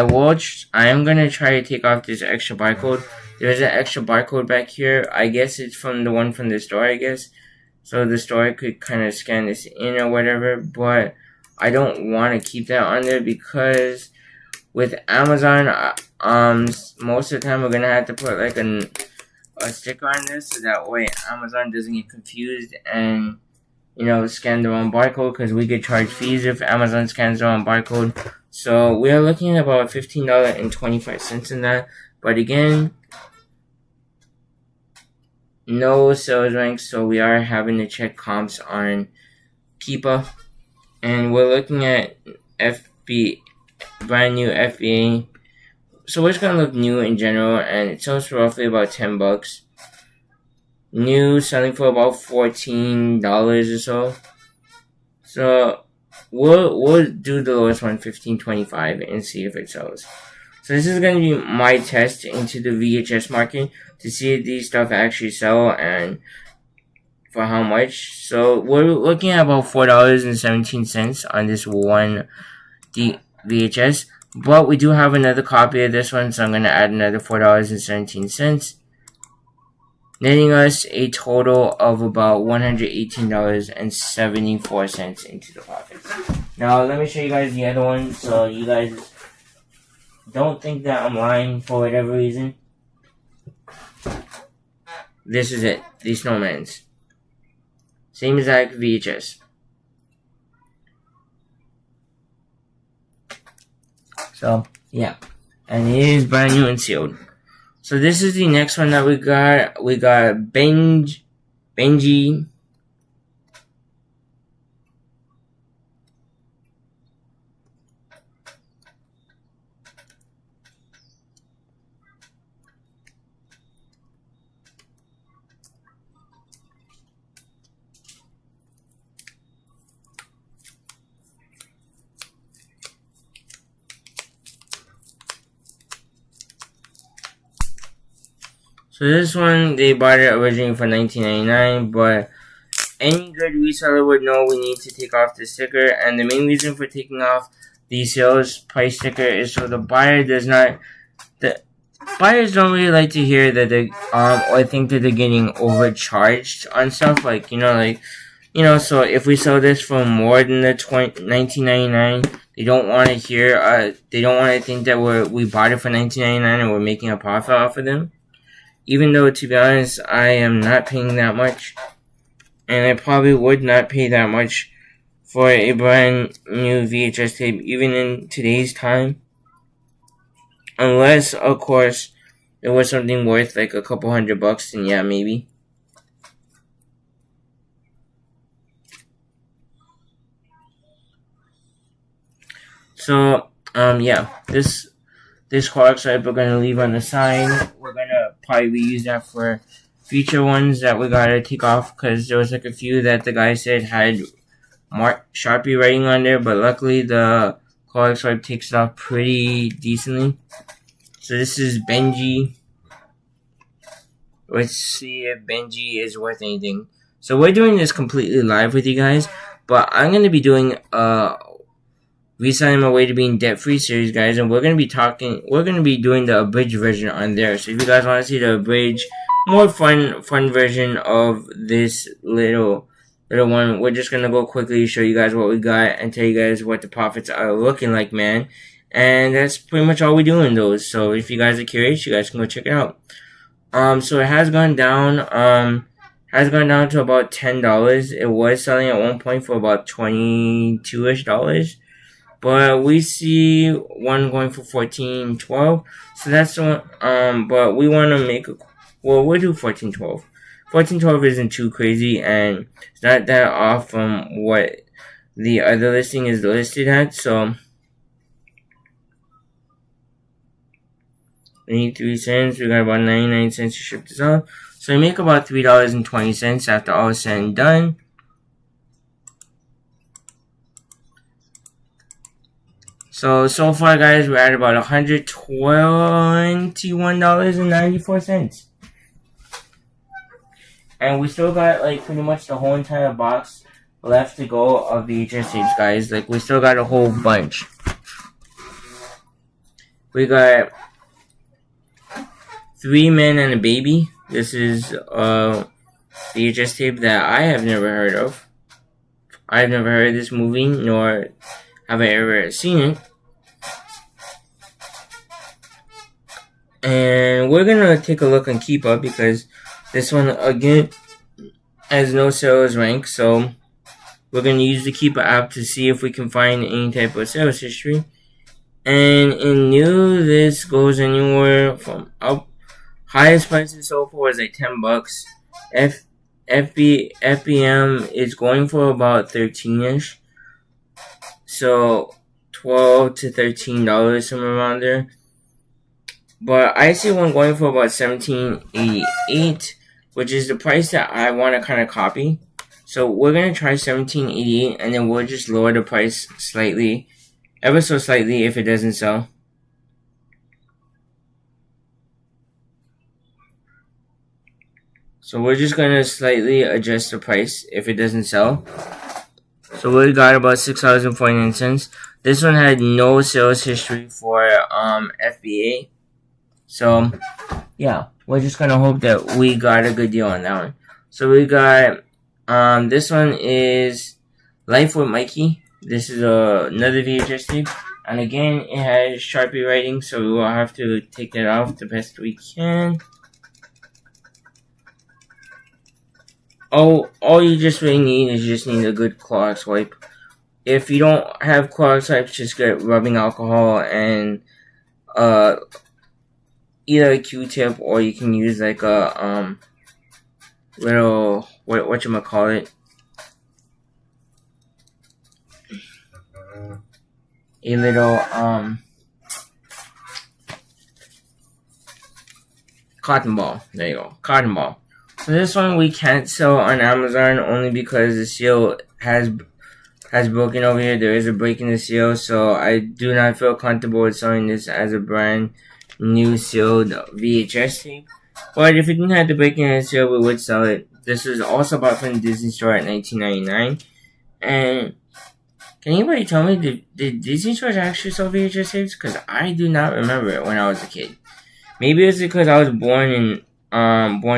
am gonna try to take off this extra barcode. There's an extra barcode back here. I guess it's from the one from the store, I guess. So the store could kind of scan this in or whatever, but I don't want to keep that on there because with Amazon, most of the time we're gonna have to put like a sticker on this, so that way Amazon doesn't get confused and scan the wrong barcode, because we get charged fees if Amazon scans the wrong barcode. So we are looking at about $15.25 in that. But again, no sales ranks, so we are having to check comps on Keepa, and we're looking at brand new FBA. So we're just gonna look new in general, and it sells for roughly about $10. New selling for about $14 or so. So we'll do the lowest one, $15.25, and see if it sells. So this is gonna be my test into the VHS market to see if these stuff actually sell and for how much. So we're looking at about $4.17 on this one VHS, but we do have another copy of this one, so I'm gonna add another $4.17, netting us a total of about $118.74 into the profits. Now let me show you guys the other one, so you guys don't think that I'm lying for whatever reason. This is it, the Snowman's. Same exact VHS. So, yeah. And it is brand new and sealed. So this is the next one that we got. We got Benji. So this one, they bought it originally for $19.99, but any good reseller would know we need to take off the sticker, and the main reason for taking off the sales price sticker is so the buyers don't really like to hear that they or think that they're getting overcharged on stuff, so if we sell this for more than the $19.99, they don't want to hear they don't want to think that we bought it for $19.99 and we're making a profit off of them. Even though, to be honest, I am not paying that much, and I probably would not pay that much for a brand new VHS tape, even in today's time. Unless, of course, it was something worth like a couple $100, then yeah, maybe. So, yeah, this clock stripe we're gonna leave on the side. We're gonna probably reuse that for future ones that we gotta take off, because there was like a few that the guy said had Sharpie writing on there, but luckily the clock stripe takes it off pretty decently. So this is Benji. Let's see if Benji is worth anything. So we're doing this completely live with you guys, but I'm gonna be doing Resigning My Way to Being Debt-Free series, guys, and we're gonna be doing the abridged version on there. So if you guys want to see the abridged, more fun version of this little one, we're just gonna go quickly show you guys what we got and tell you guys what the profits are looking like, man. And that's pretty much all we do in those. So if you guys are curious, you guys can go check it out. So it has gone down to about $10. It was selling at one point for about $22-ish. But we see one going for $14.12. So that's the one, but we want to make we'll do $14.12. $14.12 isn't too crazy, and it's not that off from what the other listing is listed at, so 83 cents, we got about 99 cents to ship this out. So we make about $3.20 after all is said and done. So far, guys, we're at about $121.94. And we still got, like, pretty much the whole entire box left to go of VHS tapes, guys. Like, we still got a whole bunch. We got 3 Men and a Baby. This is a VHS tape that I have never heard of. I've never heard of this movie, nor have I ever seen it. And we're gonna take a look on Keep Up, because this one again has no sales rank, so we're gonna use the Keep Up app to see if we can find any type of sales history. And in new, this goes anywhere from up. Highest prices so far is like $10. FBM is going for about $13-ish. So $12 to $13, somewhere around there. But I see one going for about $17.88, which is the price that I want to kind of copy. So we're going to try $17.88, and then we'll just lower the price slightly, ever so slightly, if it doesn't sell. So we're just going to slightly adjust the price if it doesn't sell. So we got about $6.49. This one had no sales history for FBA. So, yeah, we're just going to hope that we got a good deal on that one. So we got, this one is Life with Mikey. This is another VHS tape. And again, it has Sharpie writing, so we will have to take that off the best we can. All you just really need is a good Clorox swipe. If you don't have Clorox wipes, just get rubbing alcohol and either a Q-tip, or you can use like a little whatchamacallit, a little cotton ball. There you go, cotton ball. So this one we can't sell on Amazon only because the seal has broken over here. There is a break in the seal, so I do not feel comfortable with selling this as a brand new sealed VHS tape. But if it didn't have the break in the seal, we would sell it. This was also bought from the Disney Store at $19.99. And can anybody tell me, did Disney stores actually sell VHS tapes? Because I do not remember it when I was a kid. Maybe it's because I was born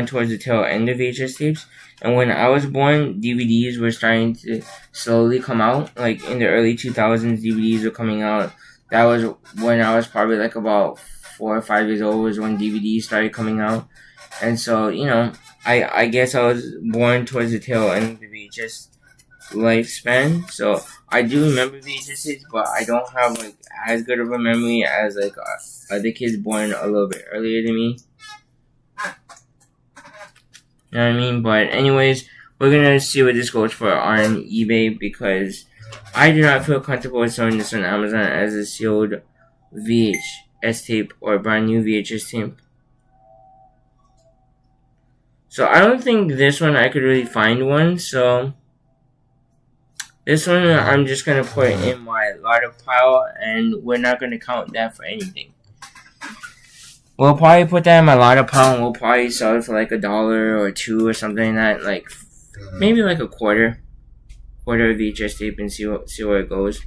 towards the tail end of VHS tapes, and when I was born, DVDs were starting to slowly come out. Like in the early 2000s, DVDs were coming out. That was when I was probably like about 4 or 5 years old, was when DVDs started coming out. And so, you know, I guess I was born towards the tail end of the VHS lifespan. So I do remember VHS tapes, but I don't have like as good of a memory as like other kids born a little bit earlier than me. You know what I mean? But anyways, we're gonna see what this goes for on eBay because I do not feel comfortable selling this on Amazon as a sealed VHS tape or brand new VHS tape. So I don't think this one I could really find one. So this one I'm just gonna put in my larder pile, and we're not gonna count that for anything. We'll probably put that in my larder pile, and we'll probably sell it for like $1 or $2 or something like that. Like maybe like a quarter of VHS tape, and see where it goes.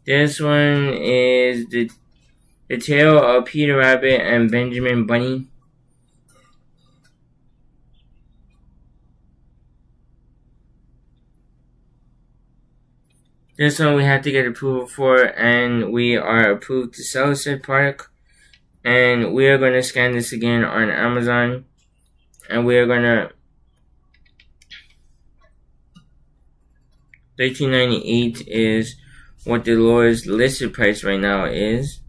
This one is the Tale of Peter Rabbit and Benjamin Bunny. This one we have to get approval for, and we are approved to sell said product. And we are going to scan this again on Amazon, and we are going to $13.98 is what the lowest listed price right now is.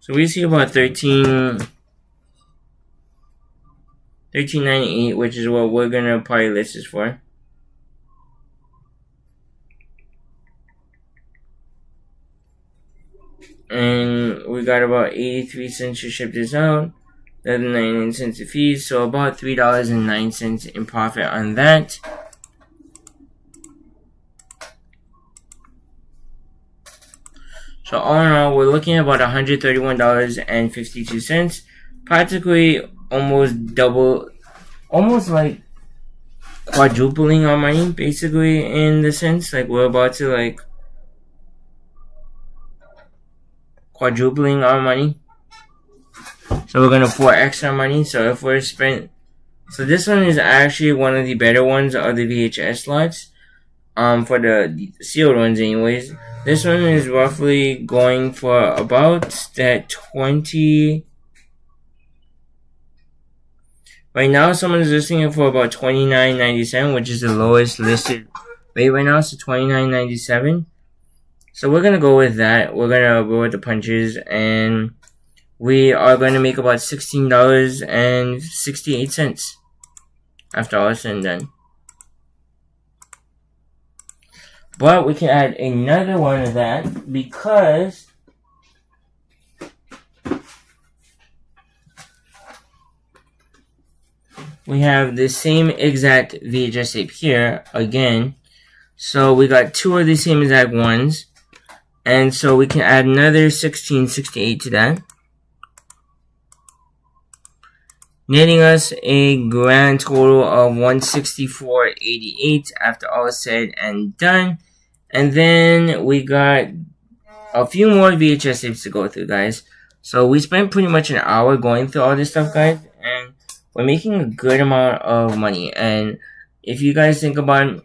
So we see about $13.98, which is what we're gonna probably list this for. And we got about 83 cents to ship this out. Another 99 cents of fees, so about $3.09 in profit on that. So all in all, we're looking at about $131.52, practically almost double, almost like quadrupling our money, basically, in the sense, like we're about to like quadrupling our money. So we're gonna 4x our money. So if we're spent, so this one is actually one of the better ones of the VHS slots, for the sealed ones anyways. This one is roughly going for about that 20. Right now, someone is listing it for about $29.97, which is the lowest listed rate right now. So $29.97. So we're gonna go with that. We're gonna go with the punches, and we are going to make about $16.68 after all is said and done. But we can add another one of that because we have the same exact VHS tape here again. So we got two of the same exact ones. And so we can add another $16.68 to that, netting us a grand total of $164.88 after all is said and done. And then we got a few more VHS tapes to go through, guys. So we spent pretty much an hour going through all this stuff, guys, and we're making a good amount of money. And if you guys think about it,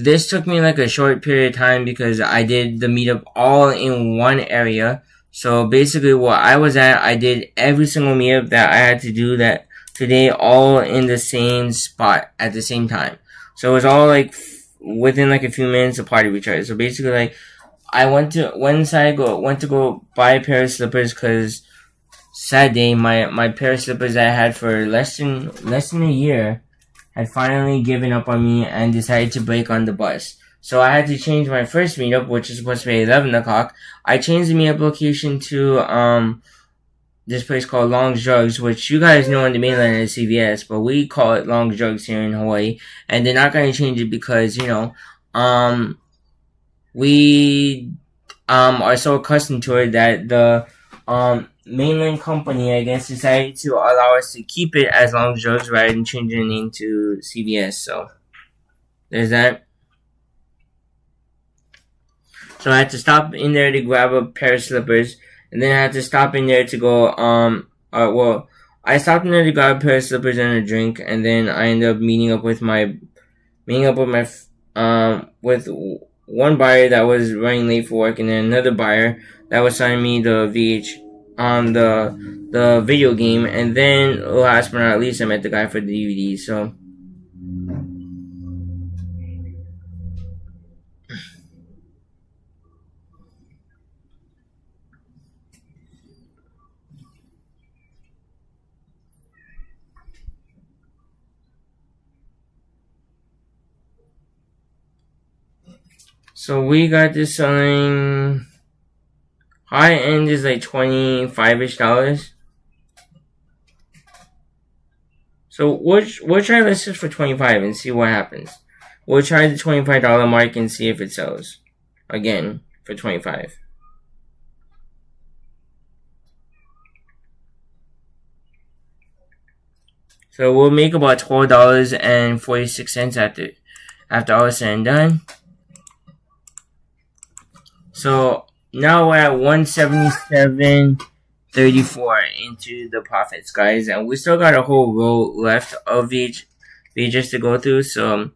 this took me like a short period of time because I did the meetup all in one area. So basically what I was at, I did every single meetup that I had to do that today all in the same spot at the same time. So it was all like within like a few minutes apart of each other. So basically like I went to go buy a pair of slippers because Saturday my pair of slippers that I had for less than a year had finally given up on me and decided to break on the bus. So I had to change my first meetup, which is supposed to be 11 o'clock. I changed the meetup location to this place called Long's Drugs, which you guys know on the mainland is CVS, but we call it Long's Drugs here in Hawaii. And they're not going to change it because, you know, we are so accustomed to it that the mainland company, I guess, decided to allow us to keep it as Long's Drugs rather than changing the name to CVS. So there's that. So I had to stop in there to grab a pair of slippers, and then I had to stop in there to go, I stopped in there to grab a pair of slippers and a drink, and then I ended up meeting up with one buyer that was running late for work, and then another buyer that was selling me the the video game, and then last but not least, I met the guy for the DVD. So So we got this selling. High end is like $25-ish. So we'll try list this for $25 and see what happens. We'll try the $25 mark and see if it sells again for $25. So we'll make about $12.46 after all is said and done. So now we're at 177.34 into the profits, guys, and we still got a whole row left of VHS to go through. So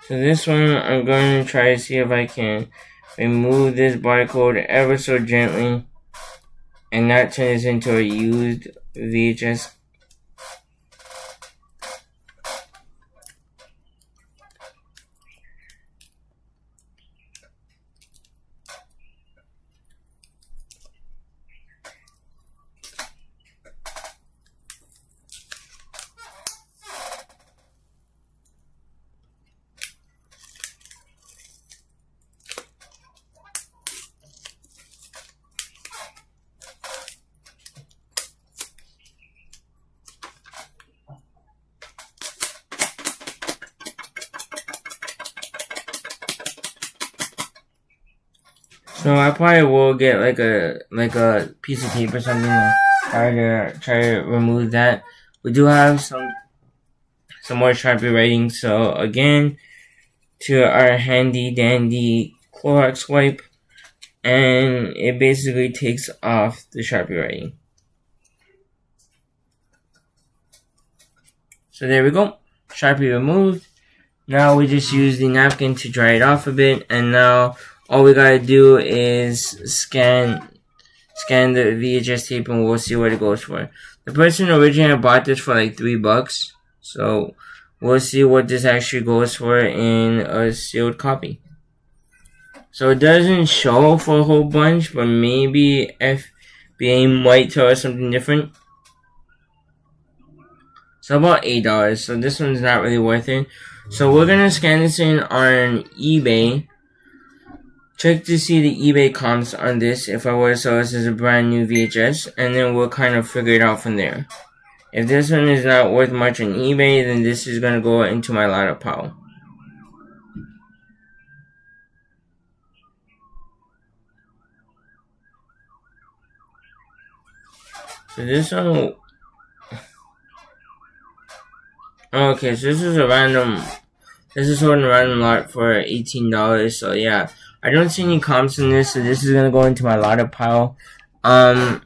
this one, I'm going to try to see if I can remove this barcode ever so gently and not turn this into a used VHS. So I probably will get like a piece of tape or something to try to remove that. We do have some more Sharpie writing. So again, to our handy dandy Clorox wipe, and it basically takes off the Sharpie writing. So there we go, Sharpie removed. Now we just use the napkin to dry it off a bit, and now all we gotta do is scan the VHS tape and we'll see what it goes for. The person originally bought this for like $3, so we'll see what this actually goes for in a sealed copy. So it doesn't show for a whole bunch, but maybe FBA might tell us something different. So about $8, so this one's not really worth it. So we're gonna scan this in on eBay. Check to see the eBay comps on this if I were to sell this as a brand new VHS, and then we'll kind of figure it out from there. If this one is not worth much on eBay, then this is going to go into my ladder pile. So this one... Okay, so this is a random... This is sort of a random lot for $18, so yeah. I don't see any comps in this, so this is going to go into my ladder pile. And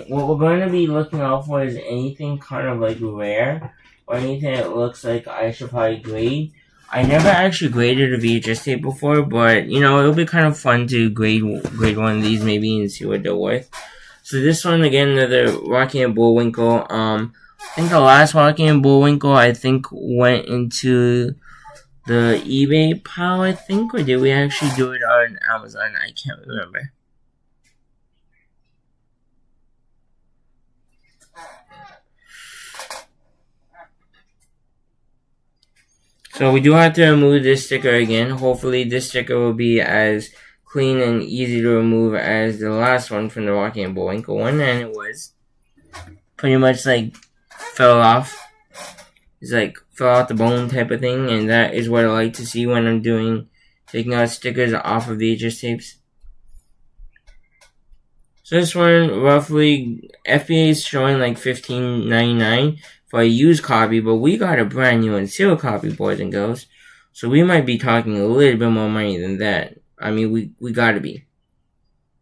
what we're going to be looking out for is anything kind of like rare, or anything that looks like I should probably grade. I never actually graded a VHS tape before, but, you know, it'll be kind of fun to grade one of these maybe and see what they're worth. So this one, again, another Rocky and Bullwinkle. I think the last Rocky and Bullwinkle, I think, went into the eBay pile, I think, or did we actually do it on Amazon? I can't remember. So we do have to remove this sticker again. Hopefully this sticker will be as clean and easy to remove as the last one from the Rocky and Bullwinkle one, and it was. Pretty much like fell off. It's like fell out the bone type of thing, and that is what I like to see when I'm taking out stickers off of VHS tapes. So this one, roughly, FBA is showing like $15.99 for a used copy, but we got a brand new and sealed copy, boys and girls. So we might be talking a little bit more money than that. I mean, we gotta be.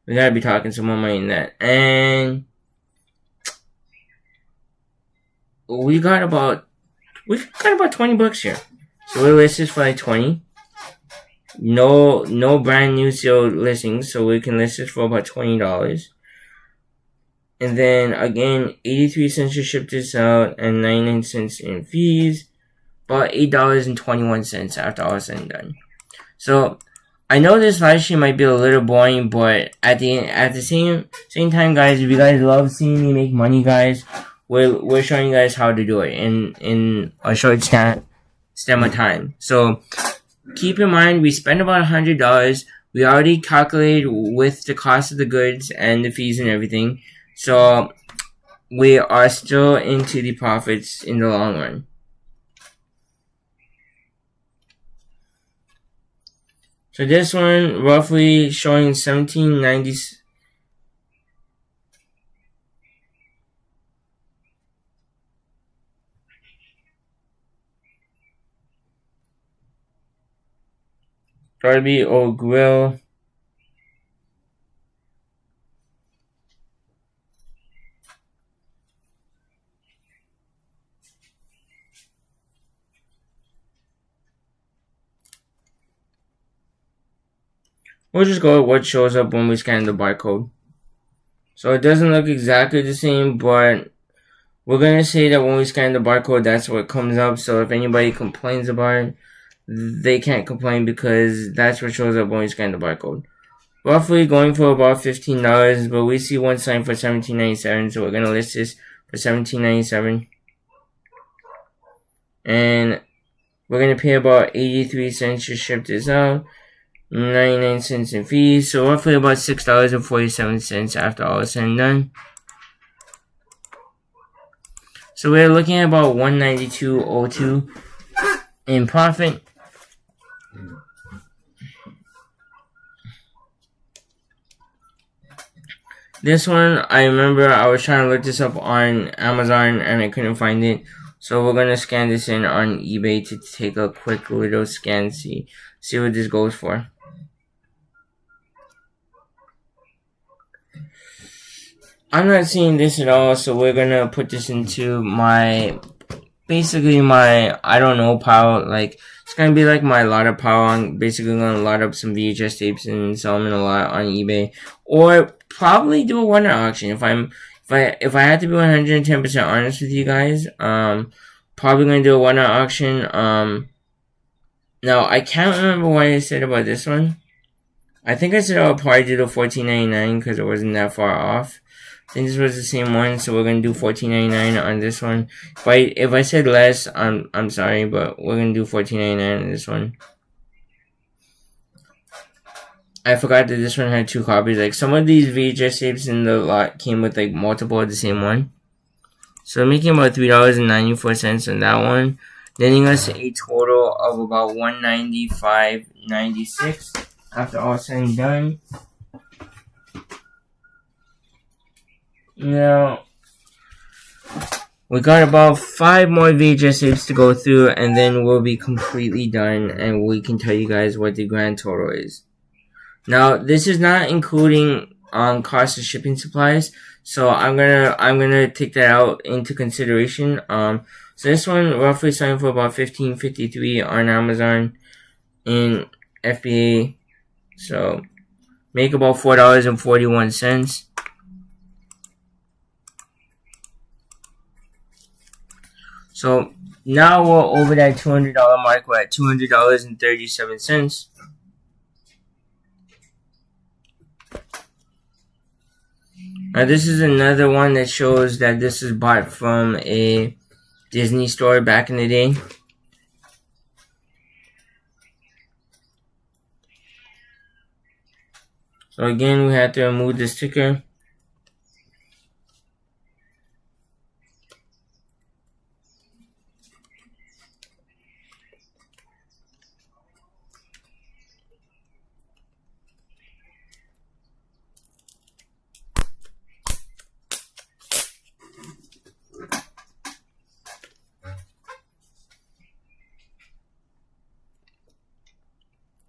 We gotta be talking some more money than that. And we got about $20 here. So we listed for like 20. No brand new sealed listings, so we can list it for about $20. And then again, 83 cents to ship this out and 99 cents in fees. About $8.21 after all is said and done. So I know this live stream might be a little boring, but at the same time, guys, if you guys love seeing me make money, guys, we're showing you guys how to do it in a short stem of time. So keep in mind, we spend about $100. We already calculated with the cost of the goods and the fees and everything. So we are still into the profits in the long run. So this one roughly showing 1790. Darby O'Grill. We'll just go with what shows up when we scan the barcode. So it doesn't look exactly the same, but we're going to say that when we scan the barcode, that's what comes up. So if anybody complains about it, they can't complain because that's what shows up when we scan the barcode. Roughly going for about $15, but we see one sign for $17.97, so we're going to list this for $17.97. And we're going to pay about 83 cents to ship this out. 99 cents in fees, so roughly about $6.47 after all is said and done. So we're looking at about $192.02 in profit. This one, I remember I was trying to look this up on Amazon and I couldn't find it. So we're gonna scan this in on eBay to take a quick little scan, see what this goes for. I'm not seeing this at all, so we're gonna put this into basically my I don't know pile. Like it's gonna be like my lot of pile. I'm basically gonna lot up some VHS tapes and sell them in a lot on eBay, or probably do a wonder auction if I had to be 110% honest with you guys. Probably gonna do a wonder auction. Now I can't remember what I said about this one. I think I said I'll probably do the $14.99 because it wasn't that far off. I think this was the same one, so we're gonna do $14.99 on this one. If I said less, I'm sorry, but we're gonna do $14.99 on this one. I forgot that this one had 2 copies. Like some of these VHS tapes in the lot came with like multiple of the same one. So making about $3.94 on that one, netting us a total of about $195.96 after all said and done. Now, we got about 5 more VHS tapes to go through, and then we'll be completely done, and we can tell you guys what the grand total is. Now, this is not including cost of shipping supplies, so I'm gonna take that out into consideration. So this one roughly selling for about $15.53 on Amazon in FBA, so make about $4.41. So now we're over that $200 mark. We're at $200.37. Now this is another one that shows that this is bought from a Disney store back in the day. So again, we have to remove the sticker.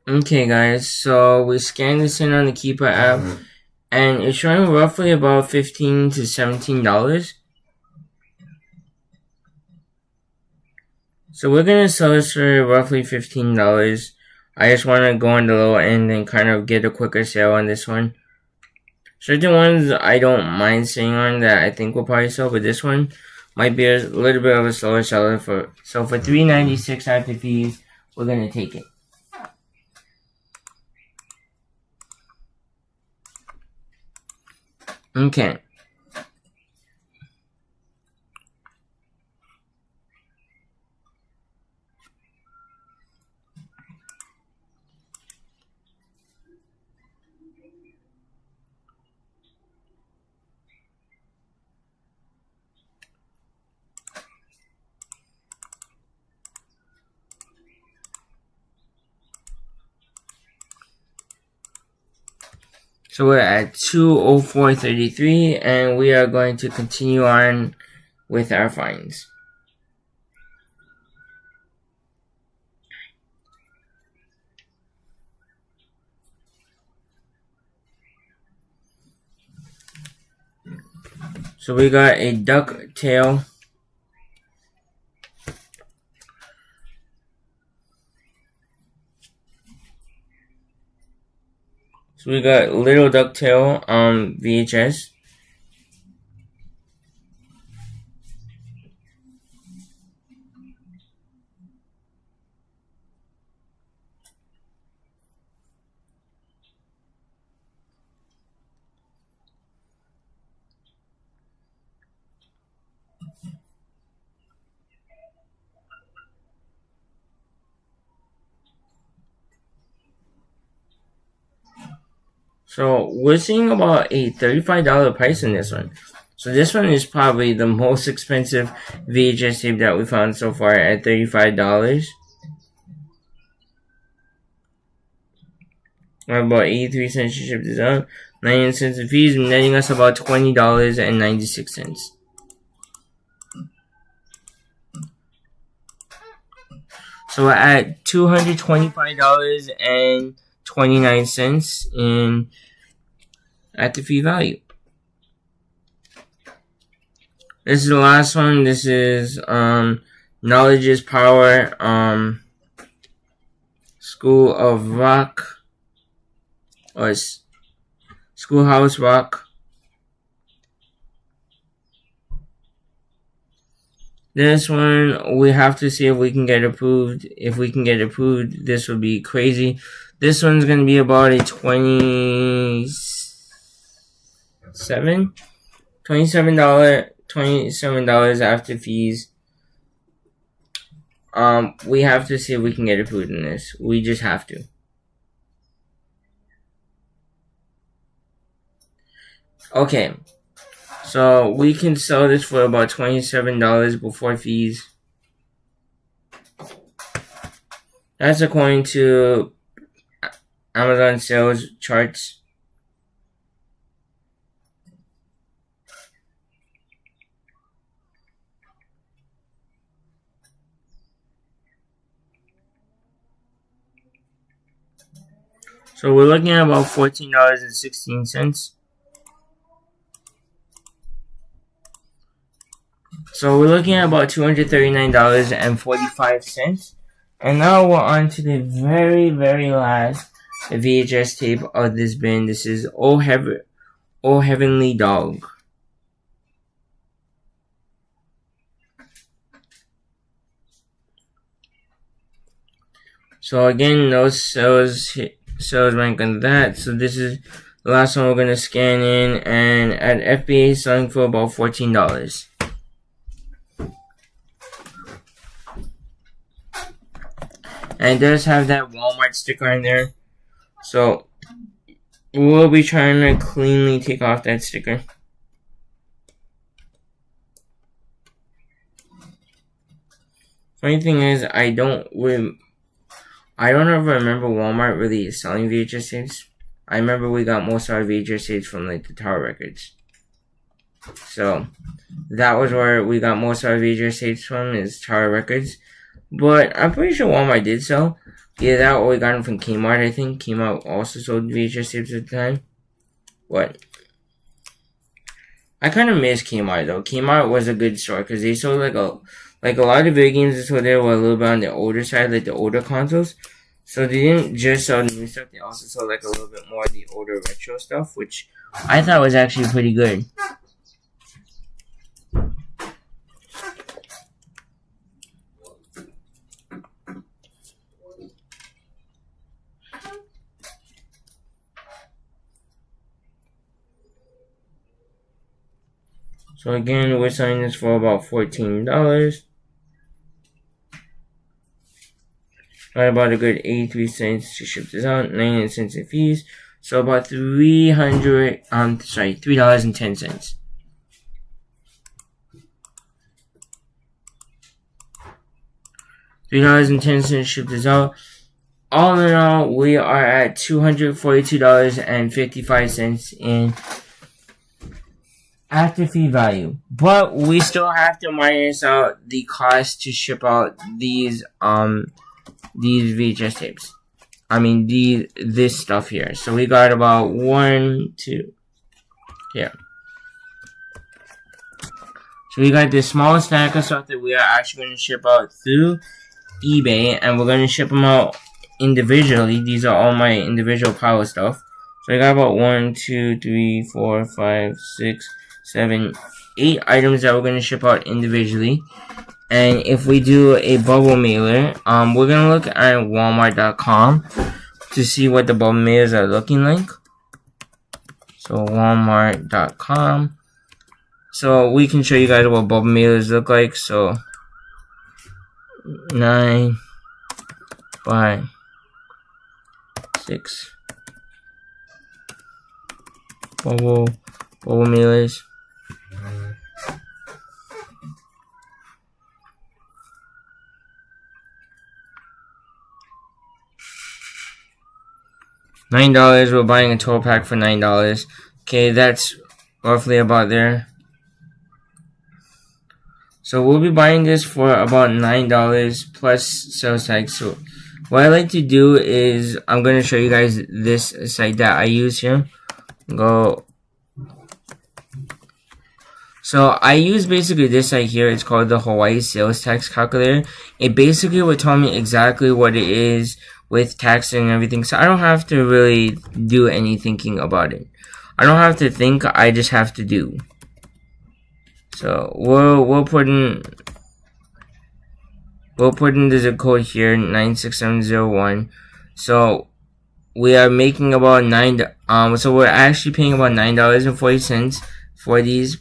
Okay guys, so we scanned this in on the Keepa app, and it's showing roughly about $15 to $17. So we're gonna sell this for roughly $15. I just want to go on the low end and kind of get a quicker sale on this one. Certain ones I don't mind saying on that I think will probably sell, but this one might be a little bit of a slower seller. For $3.96 after fees, we're gonna take it. Okay. So we're at 2:04:33, and we are going to continue on with our finds. So we got a duck tail. So we got Little Ducktail on VHS. So we're seeing about a $35 price in this one. So this one is probably the most expensive VHS tape that we found so far at $35. About 83 cents to ship this out. 99 cents in fees, netting us about $20.96. So we're at $225.29 in at the fee value. This is the last one. This is Knowledge is Power, School of Rock, or Schoolhouse Rock. This one, we have to see if we can get approved. If we can get approved, this would be crazy. This one's going to be about a $27 after fees. We have to see if we can get approved in this. We just have to. Okay. So we can sell this for about $27 before fees. That's according to Amazon sales charts. So we're looking at about $14.16. So we're looking at about $239.45. And now we're on to the very, very last VHS tape of this bin. This is Oh Heavenly Dog. So again, no sales rank on that. So this is the last one we're going to scan in. And at FBA, selling for about $14. And it does have that Walmart sticker on there. So we'll be trying to cleanly take off that sticker. Funny thing is, I don't ever remember Walmart really selling VHS tapes. I remember we got most of our VHS tapes from like the Tower Records. So that was where we got most of our VHS tapes from, is Tower Records. But I'm pretty sure Walmart did sell. Either that or we got them from Kmart, I think. Kmart also sold VHS tapes at the time. What? I kind of miss Kmart though. Kmart was a good store because they sold like a lot of video games that sold there were a little bit on the older side, like the older consoles. So they didn't just sell new stuff, they also sold like a little bit more of the older retro stuff, which I thought was actually pretty good. So again, we're selling this for about $14. Got about a good 83 cents to ship this out, 99 cents in fees. So about $3.10. $3.10 shipped this out. All in all, we are at $242.55 in after fee value. But we still have to minus out the cost to ship out these VHS tapes. I mean this stuff here. So we got about 1, 2. Yeah. So we got this small stack of stuff that we are actually going to ship out through eBay, and we're going to ship them out individually. These are all my individual pile of stuff. So I got about 1, 2, 3, 4, 5, 6, 7, 8 items that we're going to ship out individually. And if we do a bubble mailer, we're going to look at Walmart.com to see what the bubble mailers are looking like. So Walmart.com. So we can show you guys what bubble mailers look like. So 9, 5, 6 bubble mailers. $9. We're buying a 12 pack for $9. Okay, that's roughly about there. So we'll be buying this for about $9 plus sales tax. So what I like to do is I'm going to show you guys this site that I use here. So I use basically this site here. It's called the Hawaii Sales Tax Calculator. It basically will tell me exactly what it is with tax and everything. So I don't have to really do any thinking about it. I don't have to think. I just have to do. So we'll put in the zip code here, 96701. So we are making about so we're actually paying about $9.40 for these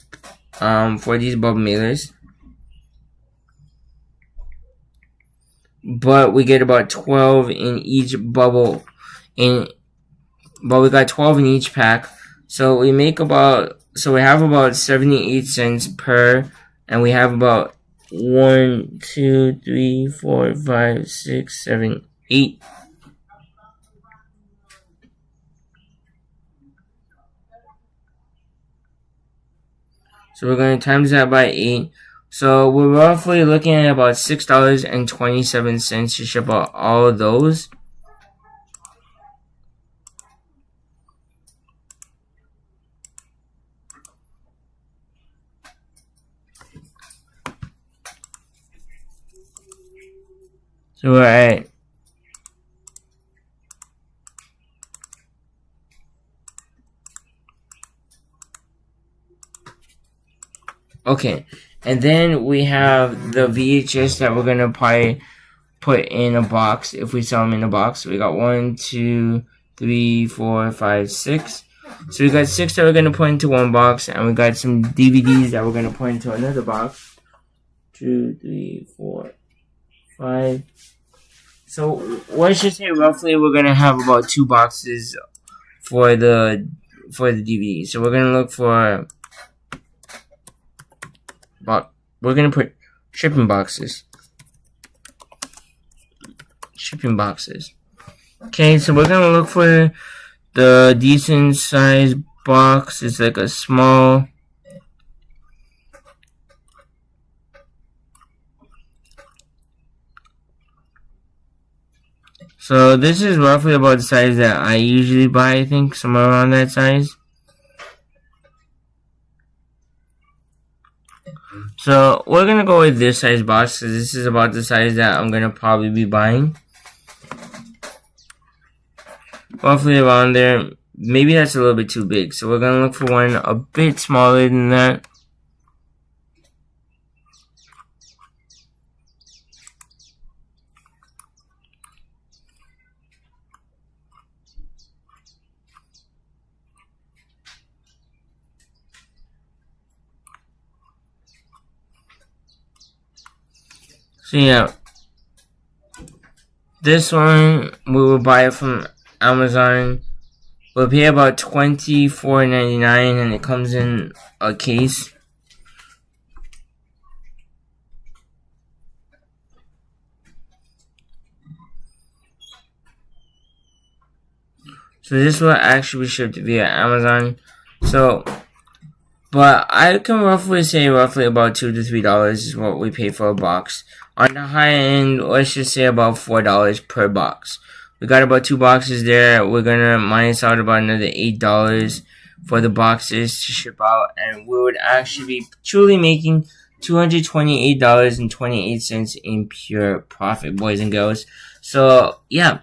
bubble mailers. But we get about 12 in each bubble but we got 12 in each pack. So we have about 78 cents per, and we have about 1, 2, 3, 4, 5, 6, 7, 8. So we're going to times that by 8. So we're roughly looking at about $6.27 to ship out all of those. So we're at okay, and then we have the VHS that we're gonna probably put in a box if we sell them in a box. So we got 1, 2, 3, 4, 5, 6. So we got 6 that we're gonna put into one box, and we got some DVDs that we're gonna put into another box. 2, 3, 4, 5. So let's just say roughly we're gonna have about 2 boxes for the DVD. So we're gonna look for we're gonna put shipping boxes. Okay, so we're gonna look for the decent size box. It's like a small. So this is roughly about the size that I usually buy, I think, somewhere around that size. So we're going to go with this size box, because this is about the size that I'm going to probably be buying. Roughly around there. Maybe that's a little bit too big, so we're going to look for one a bit smaller than that. So yeah, this one we will buy it from Amazon. We'll pay about $24.99, and it comes in a case. So this will actually be shipped via Amazon. So, but I can roughly say about $2 to $3 is what we pay for a box. On the high end, let's just say about $4 per box. We got about 2 boxes there. We're gonna minus out about another $8 for the boxes to ship out, and we would actually be truly making $228.28 in pure profit, boys and girls. So yeah,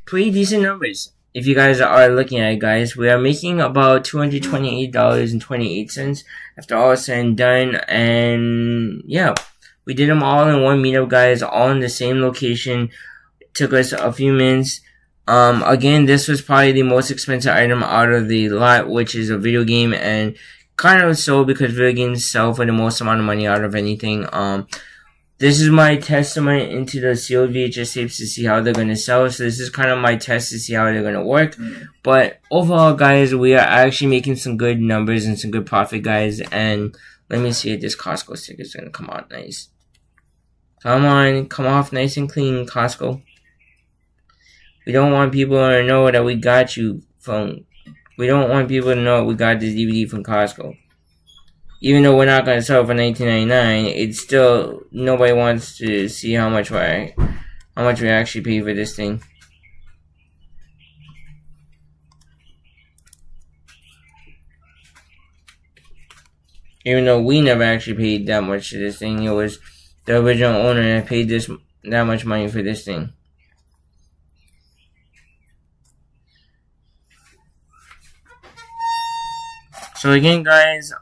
pretty decent numbers. If you guys are looking at it, guys, we are making about $228.28 after all is said and done. And yeah, we did them all in one meetup, guys, all in the same location. It took us a few minutes. Again, this was probably the most expensive item out of the lot, which is a video game, and kind of so because video games sell for the most amount of money out of anything. This is my testament into the sealed VHS tapes to see how they're going to sell. So this is kind of my test to see how they're going to work. But overall, guys, we are actually making some good numbers and some good profit, guys. And let me see if this Costco sticker is going to come out nice. Come on, come off nice and clean, Costco. We don't want people to know that we got you from... We don't want people to know we got this DVD from Costco. Even though we're not going to sell it for $19.99, it's still, nobody wants to see how much we actually pay for this thing. Even though we never actually paid that much for this thing, it was the original owner that paid that much money for this thing. So again, guys,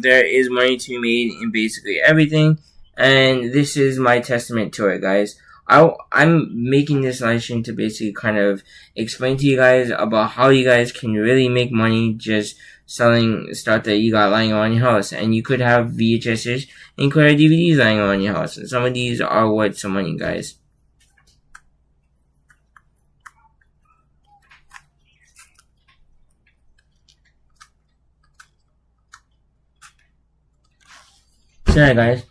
there is money to be made in basically everything, and this is my testament to it, guys. I'm making this live stream to basically kind of explain to you guys about how you guys can really make money just selling stuff that you got lying around your house. And you could have VHSs and you could have DVDs lying around your house, and some of these are worth some money, guys. So yeah, guys,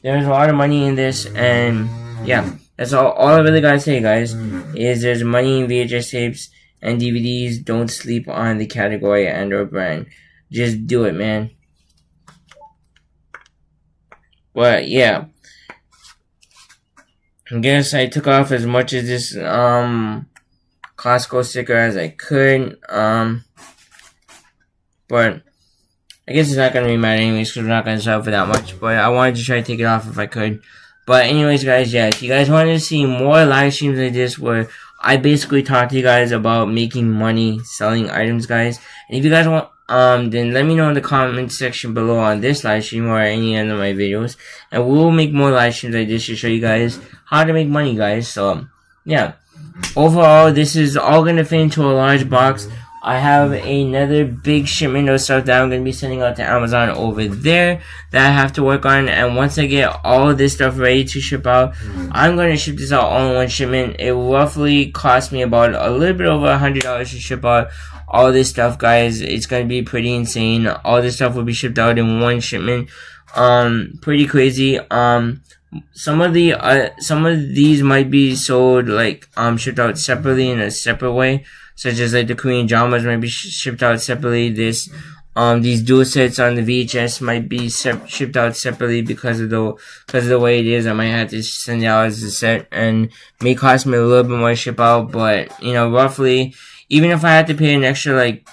there's a lot of money in this, and yeah, that's all I really gotta say, guys, is there's money in VHS tapes and DVDs. Don't sleep on the category and or brand. Just do it, man. But yeah, I guess I took off as much of this Costco sticker as I could, but I guess it's not going to be mad anyways because we're not going to sell for that much. But I wanted to try to take it off if I could. But anyways, guys, yeah, if you guys wanted to see more live streams like this where I basically talk to you guys about making money selling items, guys. And if you guys want, then let me know in the comment section below on this live stream or any of my videos. And we will make more live streams like this to show you guys how to make money, guys. So, yeah. Overall, this is all going to fit into a large box. I have another big shipment of stuff that I'm going to be sending out to Amazon over there that I have to work on. And once I get all of this stuff ready to ship out, I'm going to ship this out all in one shipment. It roughly cost me about a little bit over $100 to ship out all this stuff, guys. It's going to be pretty insane. All this stuff will be shipped out in one shipment. Pretty crazy. Some of these might be sold like shipped out separately in a separate way, such as like the Korean dramas might be shipped out separately. These dual sets on the VHS might be shipped out separately because of the way it is. I might have to send it out as a set, and may cost me a little bit more to ship out. But roughly, even if I had to pay an extra like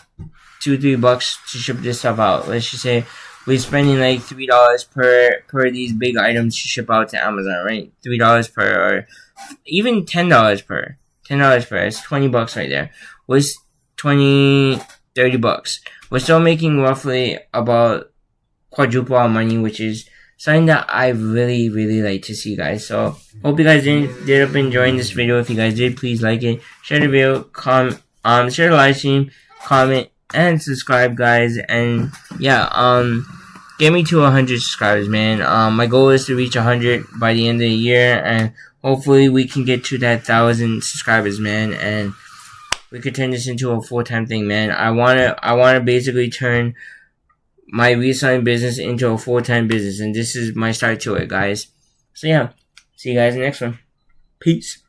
$2-3 to ship this stuff out, let's just say we're spending like $3 per these big items to ship out to Amazon, right? $3 per, or even $10 per. $10 per. It's $20 right there. Was $30. We're still making roughly about quadruple our money, which is something that I really, really like to see, guys. So, hope you guys did up enjoying this video. If you guys did, please like it, share the video, share the live stream, comment, and subscribe, guys. And yeah, get me to 100 subscribers, man. My goal is to reach 100 by the end of the year, and hopefully we can get to that 1,000 subscribers, man, and we could turn this into a full-time thing, man. I wanna basically turn my reselling business into a full-time business, and this is my start to it, guys. So yeah, see you guys in the next one. Peace.